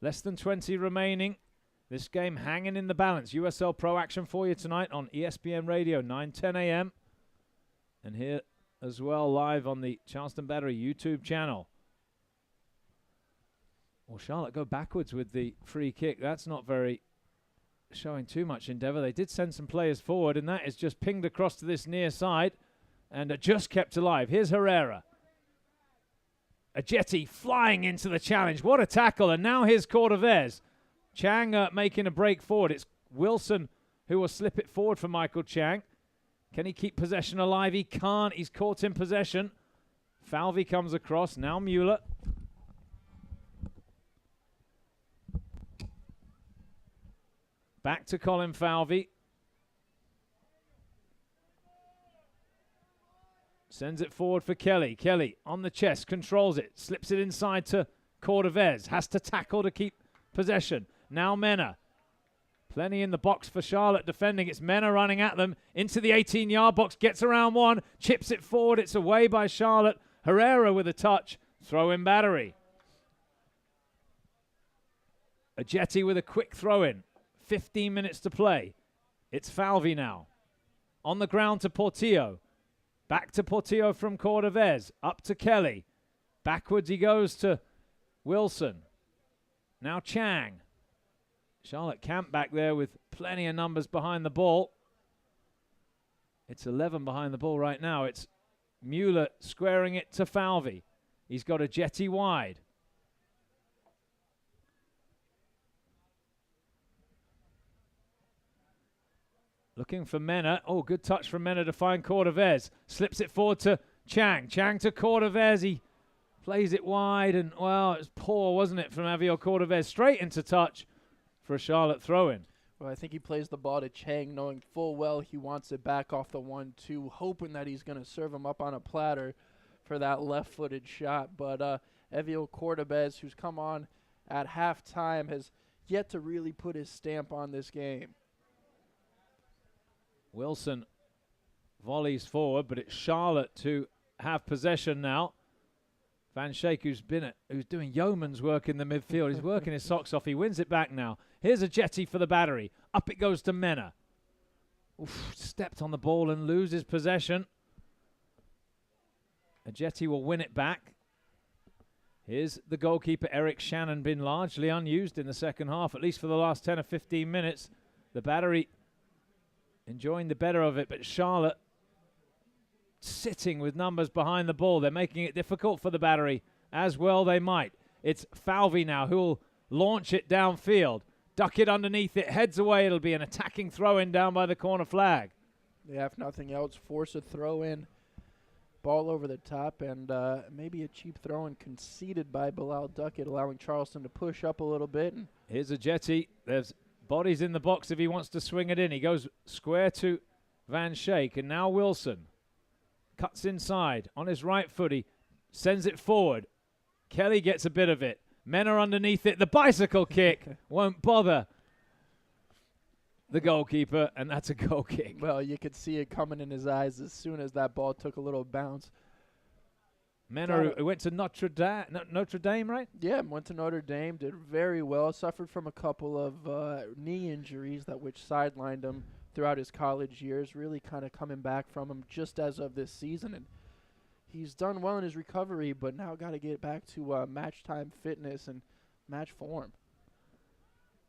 Less than 20 remaining. This game hanging in the balance. USL Pro action for you tonight on ESPN Radio, 9:10 a.m. And here as well, live on the Charleston Battery YouTube channel. Well, Charlotte go backwards with the free kick. That's not very showing too much endeavour. They did send some players forward, and that is just pinged across to this near side and just kept alive. Here's Herrera. Ajeti flying into the challenge. What a tackle. And now here's Cordovez. Chang making a break forward. It's Wilson who will slip it forward for Michael Chang. Can he keep possession alive? He can't. He's caught in possession. Falvey comes across. Now Mueller. Back to Colin Falvey. Sends it forward for Kelly. Kelly on the chest, controls it, slips it inside to Cordovez. Has to tackle to keep possession. Now Mena. Plenty in the box for Charlotte defending. It's Mena running at them into the 18-yard box. Gets around one, chips it forward. It's away by Charlotte. Herrera with a touch. Throw in Battery. Ajeti with a quick throw in. 15 minutes to play. It's Falvey now. On the ground to Portillo. Back to Portillo from Cordovez. Up to Kelly. Backwards he goes to Wilson. Now Chang. Charlotte camp back there with plenty of numbers behind the ball. It's 11 behind the ball right now. It's Mueller squaring it to Falvey. He's got Ajeti wide. Looking for Mena. Oh, good touch from Mena to find Cordovez. Slips it forward to Chang. Chang to Cordovez. He Plays it wide, and, well, it was poor, wasn't it, from Javier Cordovez. Straight into touch for a Charlotte throw-in. Well, I think he plays the ball to Chang, knowing full well he wants it back off the 1-2, hoping that he's going to serve him up on a platter for that left-footed shot. But Javier Cordovez, who's come on at halftime, has yet to really put his stamp on this game. Wilson volleys forward, but it's Charlotte to have possession now. Van Schaik, who's doing yeoman's work in the midfield. He's working his socks off. He wins it back now. Here's a jetty for the battery. Up it goes to Mena. Oof, stepped on the ball and loses possession. A jetty will win it back. Here's the goalkeeper, Eric Shannon, been largely unused in the second half, at least for the last 10 or 15 minutes. The battery enjoying the better of it, but Charlotte sitting with numbers behind the ball. They're making it difficult for the battery, as well they might. It's Falvey now who will launch it downfield. Duck it underneath it, heads away. It'll be an attacking throw-in down by the corner flag. They have nothing else. Force a throw-in. Ball over the top, and maybe a cheap throw-in conceded by Bilal Duckett, allowing Charleston to push up a little bit. And here's a jetty. There's bodies in the box if he wants to swing it in. He goes square to Van Schaik, and now Wilson cuts inside on his right foot. He sends it forward. Kelly gets a bit of it. Mena underneath it. The bicycle kick won't bother the goalkeeper, and that's a goal kick. Well, you could see it coming in his eyes as soon as that ball took a little bounce. Mena, who went to Notre Dame, right? Yeah, went to Notre Dame, did very well, suffered from a couple of knee injuries which sidelined him throughout his college years, really kind of coming back from him just as of this season. And he's done well in his recovery, but now got to get back to match time fitness and match form.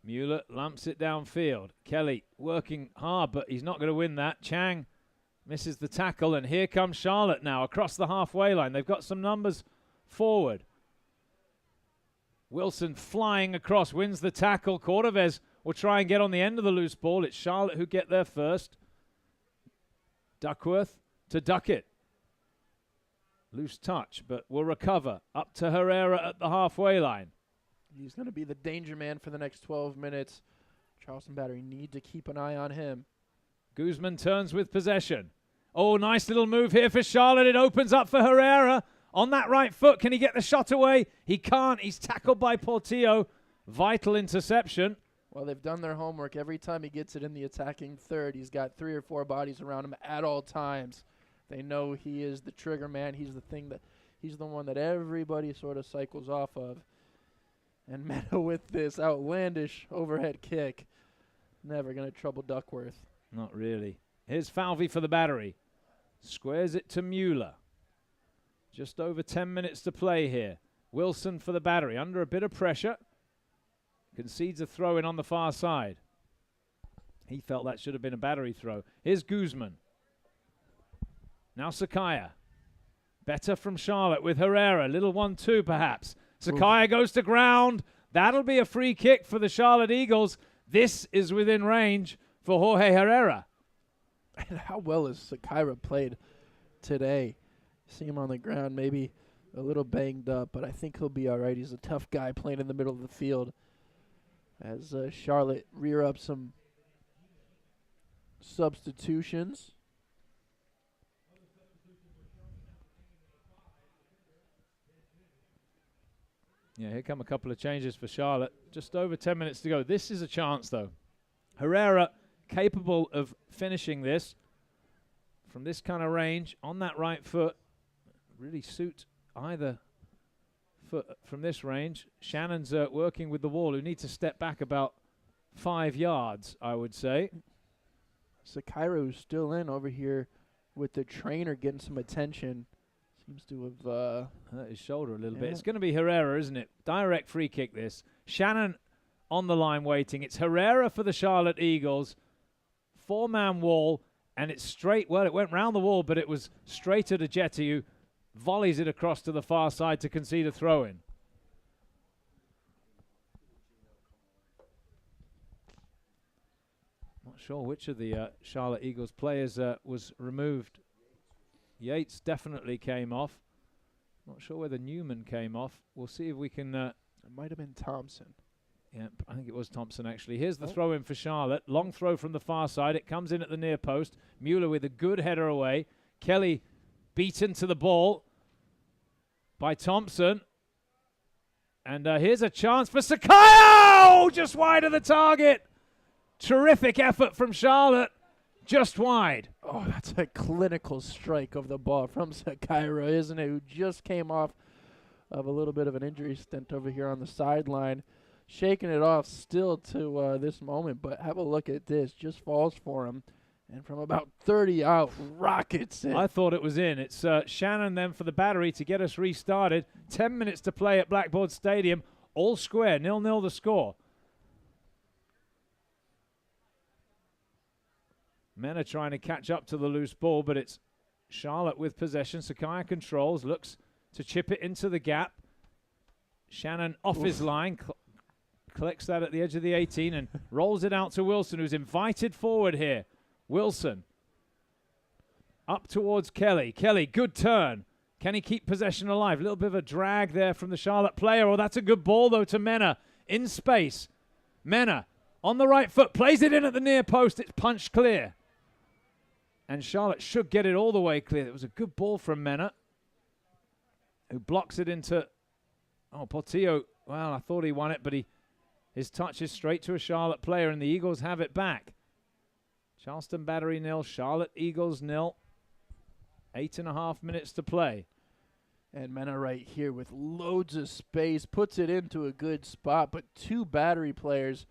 Mueller lumps it downfield. Kelly working hard, but he's not going to win that. Chang misses the tackle, and here comes Charlotte now across the halfway line. They've got some numbers forward. Wilson flying across, wins the tackle. Cordovez will try and get on the end of the loose ball. It's Charlotte who get there first. Duckworth to Duckett. Loose touch, but will recover. Up to Herrera at the halfway line. He's going to be the danger man for the next 12 minutes. Charleston Battery need to keep an eye on him. Guzman turns with possession. Oh, nice little move here for Charlotte. It opens up for Herrera on that right foot. Can he get the shot away? He can't. He's tackled by Portillo. Vital interception. Well, they've done their homework. Every time he gets it in the attacking third, he's got 3 or 4 bodies around him at all times. They know he is the trigger man. He's the one that everybody sort of cycles off of. And Mena with this outlandish overhead kick. Never going to trouble Duckworth. Not really. Here's Falvey for the battery. Squares it to Mueller. Just over 10 minutes to play here. Wilson for the battery. Under a bit of pressure. Concedes a throw in on the far side. He felt that should have been a battery throw. Here's Guzman. Now Sakaya. Better from Charlotte with Herrera. Little 1-2 perhaps. Sakaya goes to ground. That'll be a free kick for the Charlotte Eagles. This is within range for Jorge Herrera. And how well has Sakaya played today? See him on the ground, maybe a little banged up, but I think he'll be all right. He's a tough guy playing in the middle of the field. As Charlotte rear up some substitutions. Yeah, here come a couple of changes for Charlotte. Just over 10 minutes to go. This is a chance, though. Herrera capable of finishing this from this kind of range on that right foot. Really suit either foot from this range. Shannon's working with the wall, who needs to step back about 5 yards, I would say. Sakairo's still in over here with the trainer getting some attention. Seems to have hurt his shoulder a little bit. It's going to be Herrera, isn't it? Direct free kick this. Shannon on the line waiting. It's Herrera for the Charlotte Eagles. 4-man wall, and it's straight. Well, it went round the wall, but it was straight at Ajeti, who volleys it across to the far side to concede a throw-in. Not sure which of the Charlotte Eagles players was removed. Yates definitely came off. Not sure whether Newman came off. We'll see if we can... It might have been Thompson. Yeah, I think it was Thompson, actually. Here's the throw in for Charlotte. Long throw from the far side. It comes in at the near post. Mueller with a good header away. Kelly beaten to the ball by Thompson. And here's a chance for Sakai. Oh, just wide of the target. Terrific effort from Charlotte. Just wide. Oh, that's a clinical strike of the ball from Sakaira, isn't it? Who just came off of a little bit of an injury stint over here on the sideline. Shaking it off still to this moment, but have a look at this. Just falls for him. And from about 30 out, rockets it. I thought it was in. It's Shannon then for the Battery to get us restarted. 10 minutes to play at Blackboard Stadium. All square, 0-0 the score. Men are trying to catch up to the loose ball, but it's Charlotte with possession. Sakaya controls, looks to chip it into the gap. Shannon off his line, collects that at the edge of the 18 and rolls it out to Wilson, who's invited forward here. Wilson up towards Kelly. Kelly, good turn. Can he keep possession alive? A little bit of a drag there from the Charlotte player. Oh, that's a good ball, though, to Mena in space. Mena on the right foot, plays it in at the near post. It's punched clear. And Charlotte should get it all the way clear. It was a good ball from Mena, who blocks it into... Oh, Portillo, well, I thought he won it, but his touch is straight to a Charlotte player, and the Eagles have it back. Charleston Battery 0, Charlotte Eagles 0. 8.5 minutes to play. And Mena right here with loads of space, puts it into a good spot, but two Battery players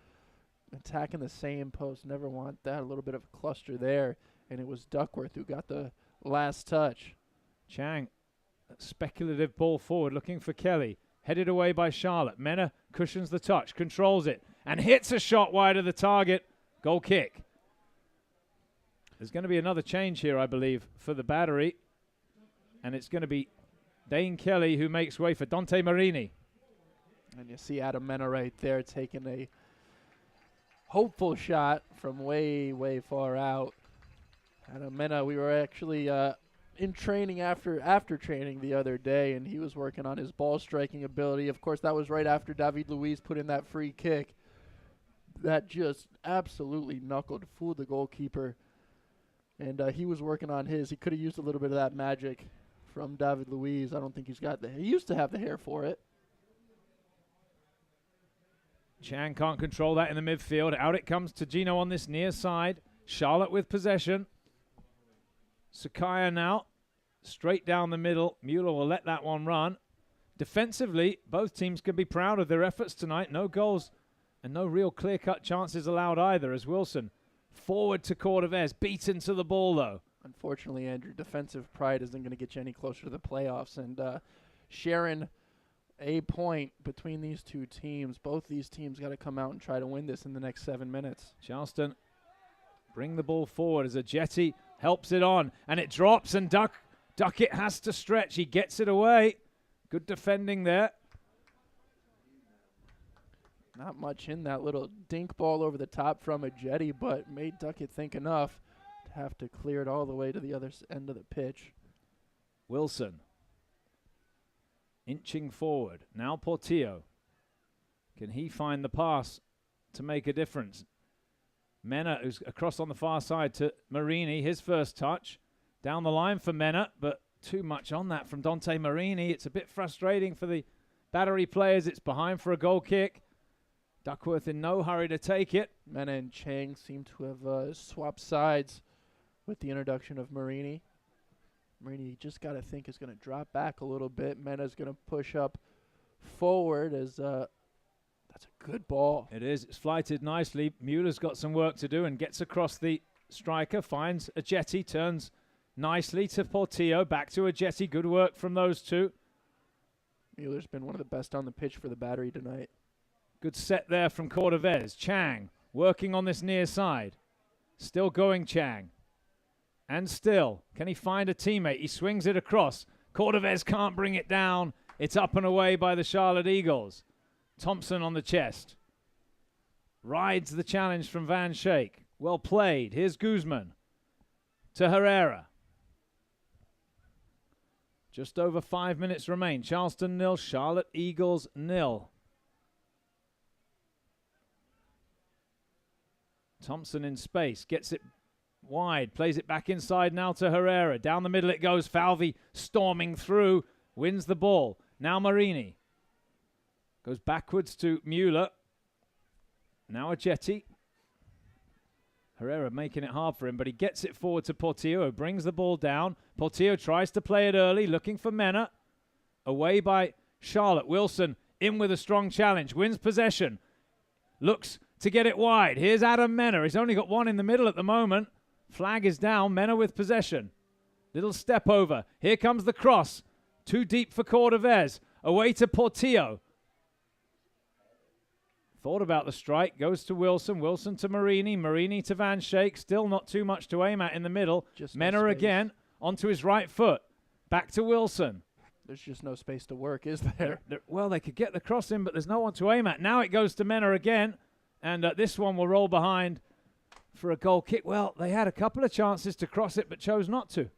attacking the same post. Never want that. A little bit of a cluster there, and it was Duckworth who got the last touch. Chang, speculative ball forward, looking for Kelly. Headed away by Charlotte. Mena cushions the touch, controls it, and hits a shot wide of the target. Goal kick. There's going to be another change here, I believe, for the Battery. And it's going to be Dane Kelly who makes way for Dante Marini. And you see Adam Mena right there taking a hopeful shot from way, way far out. Adam Mena, we were actually in training after training the other day, and he was working on his ball striking ability. Of course, that was right after David Luiz put in that free kick. That just absolutely fooled the goalkeeper. And he was working on his. He could have used a little bit of that magic from David Luiz. I don't think he's got he used to have the hair for it. Chang can't control that in the midfield. Out it comes to Gino on this near side. Charlotte with possession. Sakaya now. Straight down the middle. Mueller will let that one run. Defensively, both teams can be proud of their efforts tonight. No goals and no real clear-cut chances allowed either, as Wilson forward to Cordovez, beaten to the ball, though. Unfortunately, Andrew, defensive pride isn't going to get you any closer to the playoffs. And sharing a point between these two teams, both these teams got to come out and try to win this in the next 7 minutes. Charleston bring the ball forward as Ajeti helps it on. And it drops, and Duckett has to stretch. He gets it away. Good defending there. Not much in that little dink ball over the top from Ajeti, but made Duckett think enough to have to clear it all the way to the other end of the pitch. Wilson inching forward. Now Portillo. Can he find the pass to make a difference? Mena, who's across on the far side to Marini. His first touch. Down the line for Mena, but too much on that from Dante Marini. It's a bit frustrating for the Battery players. It's behind for a goal kick. Duckworth in no hurry to take it. Mena and Chang seem to have swapped sides with the introduction of Marini. Marini, you just got to think, is going to drop back a little bit. Mena's going to push up forward as that's a good ball. It is. It's flighted nicely. Mueller's got some work to do and gets across the striker, finds Ajeti, turns nicely to Portillo, back to Ajeti. Good work from those two. Mueller's been one of the best on the pitch for the Battery tonight. Good set there from Cordovez. Chang working on this near side. Still going Chang. And still, can he find a teammate? He swings it across. Cordovez can't bring it down. It's up and away by the Charlotte Eagles. Thompson on the chest. Rides the challenge from Van Schaik. Well played. Here's Guzman to Herrera. Just over 5 minutes remain. Charleston 0, Charlotte Eagles 0. Thompson in space, gets it wide, plays it back inside now to Herrera. Down the middle it goes. Falvey storming through, wins the ball. Now Marini. Goes backwards to Mueller. Now Ajeti. Herrera making it hard for him, but he gets it forward to Portillo, who brings the ball down. Portillo tries to play it early, looking for Mena. Away by Charlotte. Wilson in with a strong challenge, wins possession. Looks to get it wide. Here's Adam Mena. He's only got one in the middle at the moment. Flag is down. Mena with possession. Little step over. Here comes the cross. Too deep for Cordovez. Away to Portillo. Thought about the strike. Goes to Wilson. Wilson to Marini. Marini to Van Schaik. Still not too much to aim at in the middle. Just Mena no again onto his right foot. Back to Wilson. There's just no space to work, is there? Well, they could get the cross in, but there's no one to aim at. Now it goes to Mena again. And this one will roll behind for a goal kick. Well, they had a couple of chances to cross it, but chose not to.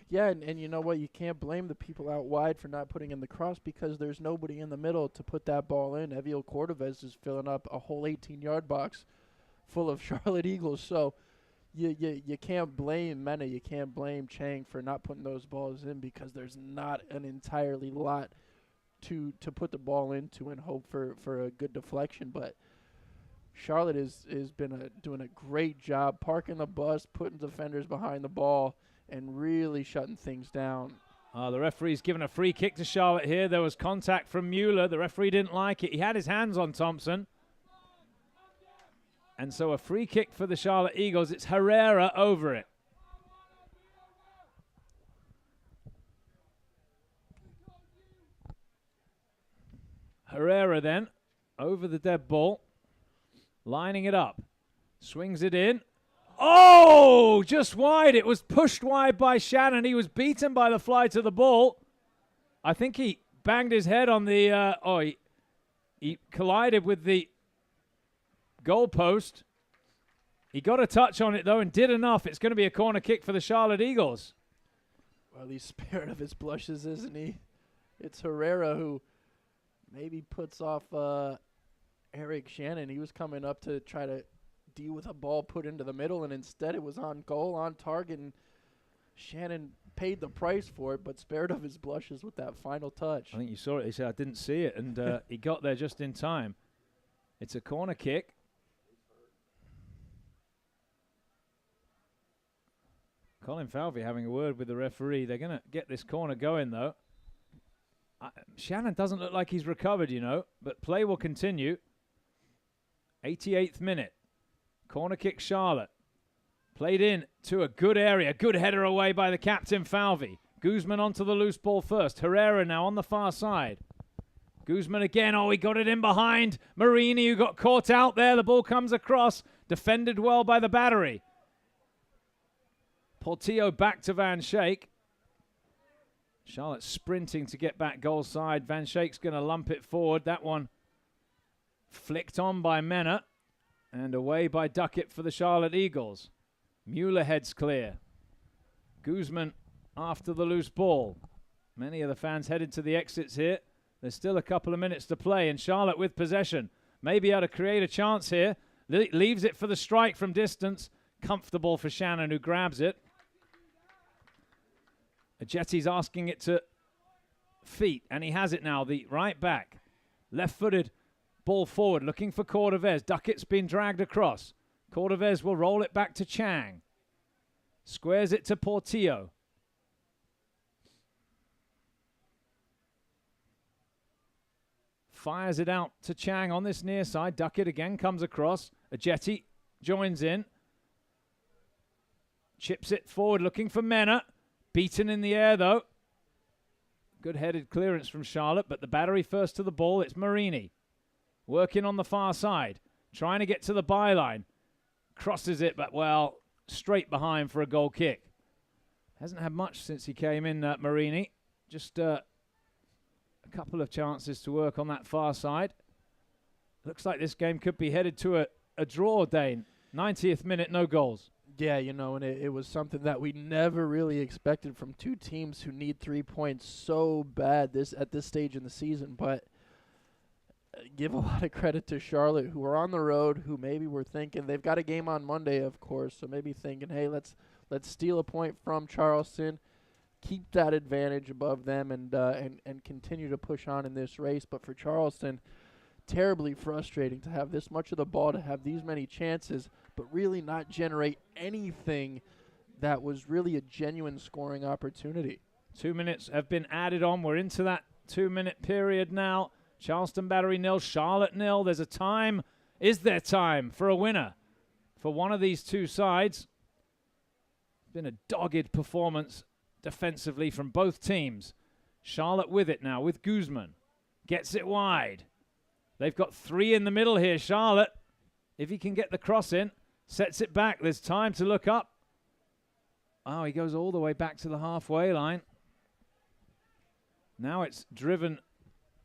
Yeah, and you know what? You can't blame the people out wide for not putting in the cross because there's nobody in the middle to put that ball in. Eviel Cordovez is filling up a whole 18-yard box full of Charlotte Eagles. So you can't blame Mena. You can't blame Chang for not putting those balls in because there's not an entirely lot to put the ball into and hope for a good deflection. But Charlotte has been doing a great job parking the bus, putting defenders behind the ball, and really shutting things down. The referee's given a free kick to Charlotte here. There was contact from Mueller. The referee didn't like it. He had his hands on Thompson. And so a free kick for the Charlotte Eagles. It's Herrera over it. Herrera then over the dead ball. Lining it up. Swings it in. Oh, just wide. It was pushed wide by Shannon. He was beaten by the fly to the ball. I think he banged his head on the, he collided with the goalpost. He got a touch on it, though, and did enough. It's going to be a corner kick for the Charlotte Eagles. Well, he's spared of his blushes, isn't he? It's Herrera who maybe puts off Eric Shannon. He was coming up to try to deal with a ball put into the middle, and instead it was on goal, on target, and Shannon paid the price for it, but spared of his blushes with that final touch. I think you saw it. He said, I didn't see it, and he got there just in time. It's a corner kick. Colin Falvey having a word with the referee. They're going to get this corner going, though. Shannon doesn't look like he's recovered, you know, but play will continue. 88th minute. Corner kick Charlotte. Played in to a good area. Good header away by the captain, Falvey. Guzman onto the loose ball first. Herrera now on the far side. Guzman again. Oh, he got it in behind Marini, who got caught out there. The ball comes across. Defended well by the battery. Portillo back to Van Schaik. Charlotte sprinting to get back goal side. Van Schaik's going to lump it forward. That one flicked on by Mena. And away by Duckett for the Charlotte Eagles. Mueller heads clear. Guzman after the loose ball. Many of the fans headed to the exits here. There's still a couple of minutes to play, and Charlotte with possession. Maybe able to create a chance here. Leaves it for the strike from distance. Comfortable for Shannon, who grabs it. Ajeti's asking it to feet, and he has it now. The right back. Left-footed. Ball forward, looking for Cordovez. Duckett's been dragged across. Cordovez will roll it back to Chang. Squares it to Portillo. Fires it out to Chang on this near side. Duckett again comes across. Ajeti joins in. Chips it forward, looking for Mena. Beaten in the air, though. Good headed clearance from Charlotte, but the battery first to the ball. It's Marini. Working on the far side. Trying to get to the byline. Crosses it, but, well, straight behind for a goal kick. Hasn't had much since he came in, Marini. Just a couple of chances to work on that far side. Looks like this game could be headed to a draw, Dane. 90th minute, no goals. Yeah, and it was something that we never really expected from two teams who need 3 points so bad at this stage in the season. But give a lot of credit to Charlotte, who are on the road, who maybe were thinking they've got a game on Monday, of course, so maybe thinking, hey, let's steal a point from Charleston, keep that advantage above them, and continue to push on in this race. But for Charleston, terribly frustrating to have this much of the ball, to have these many chances, but really not generate anything that was really a genuine scoring opportunity. 2 minutes have been added on. We're into that 2-minute period now. Charleston Battery 0, Charlotte 0. There's a time. Is there time for a winner for one of these two sides? It's been a dogged performance defensively from both teams. Charlotte with it now, with Guzman. Gets it wide. They've got 3 in the middle here, Charlotte. If he can get the cross in, sets it back. There's time to look up. Oh, he goes all the way back to the halfway line. Now it's driven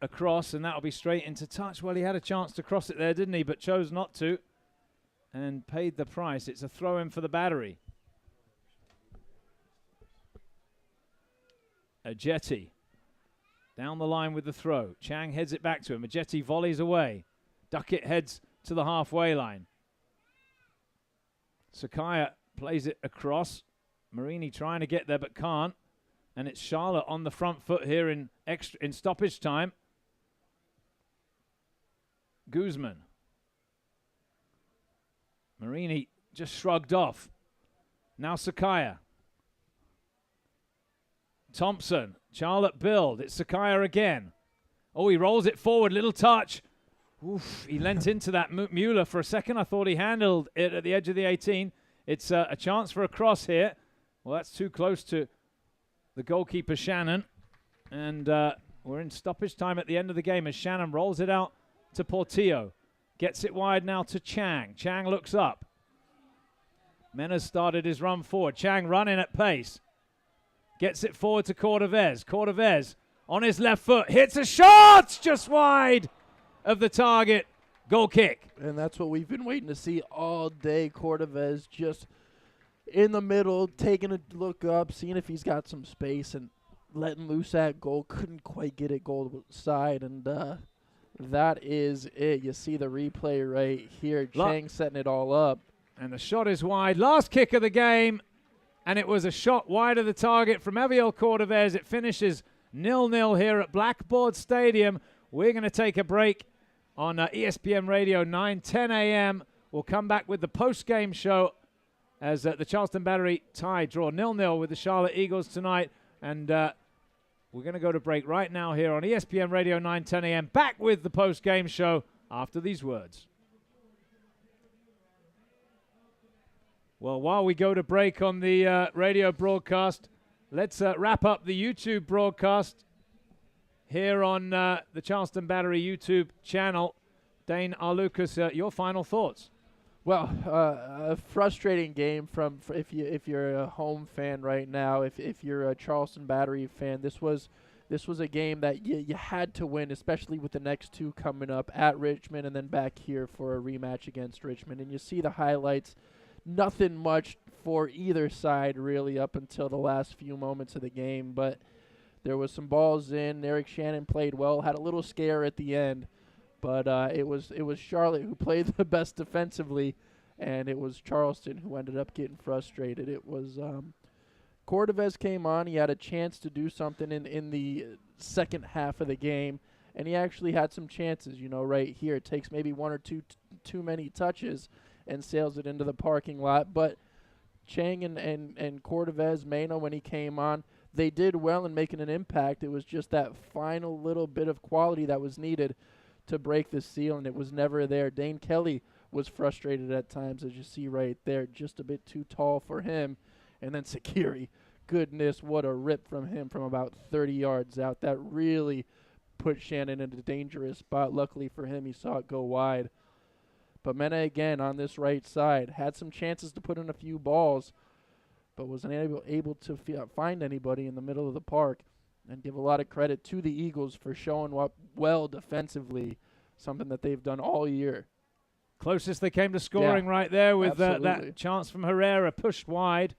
across, and that'll be straight into touch. Well, he had a chance to cross it there, didn't he? But chose not to and paid the price. It's a throw-in for the Battery. Ajeti down the line with the throw. Chang heads it back to him. Ajeti volleys away. Duckett heads to the halfway line. Sakaya plays it across. Marini trying to get there but can't. And it's Charlotte on the front foot here in stoppage time. Guzman. Marini just shrugged off. Now Sakaya. Thompson. Charlotte build. It's Sakaya again. Oh, he rolls it forward. Little touch. Oof, he leant into that Mueller for a second. I thought he handled it at the edge of the 18. It's a chance for a cross here. Well, that's too close to the goalkeeper, Shannon. And we're in stoppage time at the end of the game as Shannon rolls it out to Portillo. Gets it wide now to Chang. Chang looks up. Mena's started his run forward. Chang running at pace. Gets it forward to Cordovez. Cordovez on his left foot. Hits a shot just wide of the target. Goal kick. And that's what we've been waiting to see all day. Cordovez just in the middle, taking a look up, seeing if he's got some space, and letting loose that goal. Couldn't quite get it goal side, and that is it. You see the replay right here. Chang setting it all up. And the shot is wide. Last kick of the game. And it was a shot wide of the target from Aviel Cordovez. It finishes 0-0 here at Blackboard Stadium. We're going to take a break on ESPN Radio 9:10 a.m. We'll come back with the post-game show as the Charleston Battery tie draw 0-0 with the Charlotte Eagles tonight. And we're going to go to break right now here on ESPN Radio 9:10 a.m. Back with the post-game show after these words. Well, while we go to break on the radio broadcast, let's wrap up the YouTube broadcast here on the Charleston Battery YouTube channel. Dane Arlucas, your final thoughts? Well, a frustrating game if you're a home fan right now. If you're a Charleston Battery fan, this was a game that you had to win, especially with the next two coming up at Richmond and then back here for a rematch against Richmond. And you see the highlights. Nothing much for either side really up until the last few moments of the game, but there was some balls in. Eric Shannon played well, had a little scare at the end, but it was Charlotte who played the best defensively, and it was Charleston who ended up getting frustrated. It was Cordovez came on. He had a chance to do something in the second half of the game, and he actually had some chances, right here. It takes maybe one or two too many touches and sails it into the parking lot. But Chang and Cordovez, Mena, when he came on, they did well in making an impact. It was just that final little bit of quality that was needed to break the seal, and it was never there. Dane Kelly was frustrated at times, as you see right there, just a bit too tall for him. And then Sakiri, goodness, what a rip from him from about 30 yards out. That really put Shannon in a dangerous spot. Luckily for him, he saw it go wide. But Mena, again, on this right side, had some chances to put in a few balls, but wasn't able to find anybody in the middle of the park. And give a lot of credit to the Eagles for showing up well defensively, something that they've done all year. Closest they came to scoring right there with absolutely. that chance from Herrera pushed wide.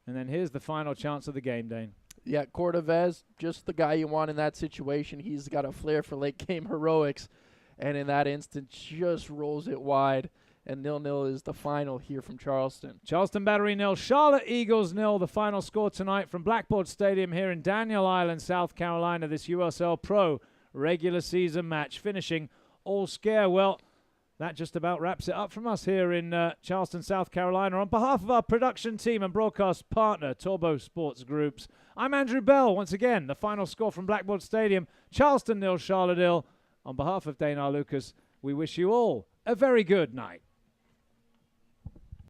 And then here's the final chance of the game, Dane. Yeah, Cordovez, just the guy you want in that situation. He's got a flair for late game heroics. And in that instant, just rolls it wide. And 0-0 is the final here from Charleston. Charleston Battery 0, Charlotte Eagles 0. The final score tonight from Blackboard Stadium here in Daniel Island, South Carolina. This USL Pro regular season match finishing all scare. Well, that just about wraps it up from us here in Charleston, South Carolina. On behalf of our production team and broadcast partner, Turbo Sports Groups, I'm Andrew Bell. Once again, the final score from Blackboard Stadium, Charleston 0, Charlotte 0. On behalf of Dana Lucas, we wish you all a very good night.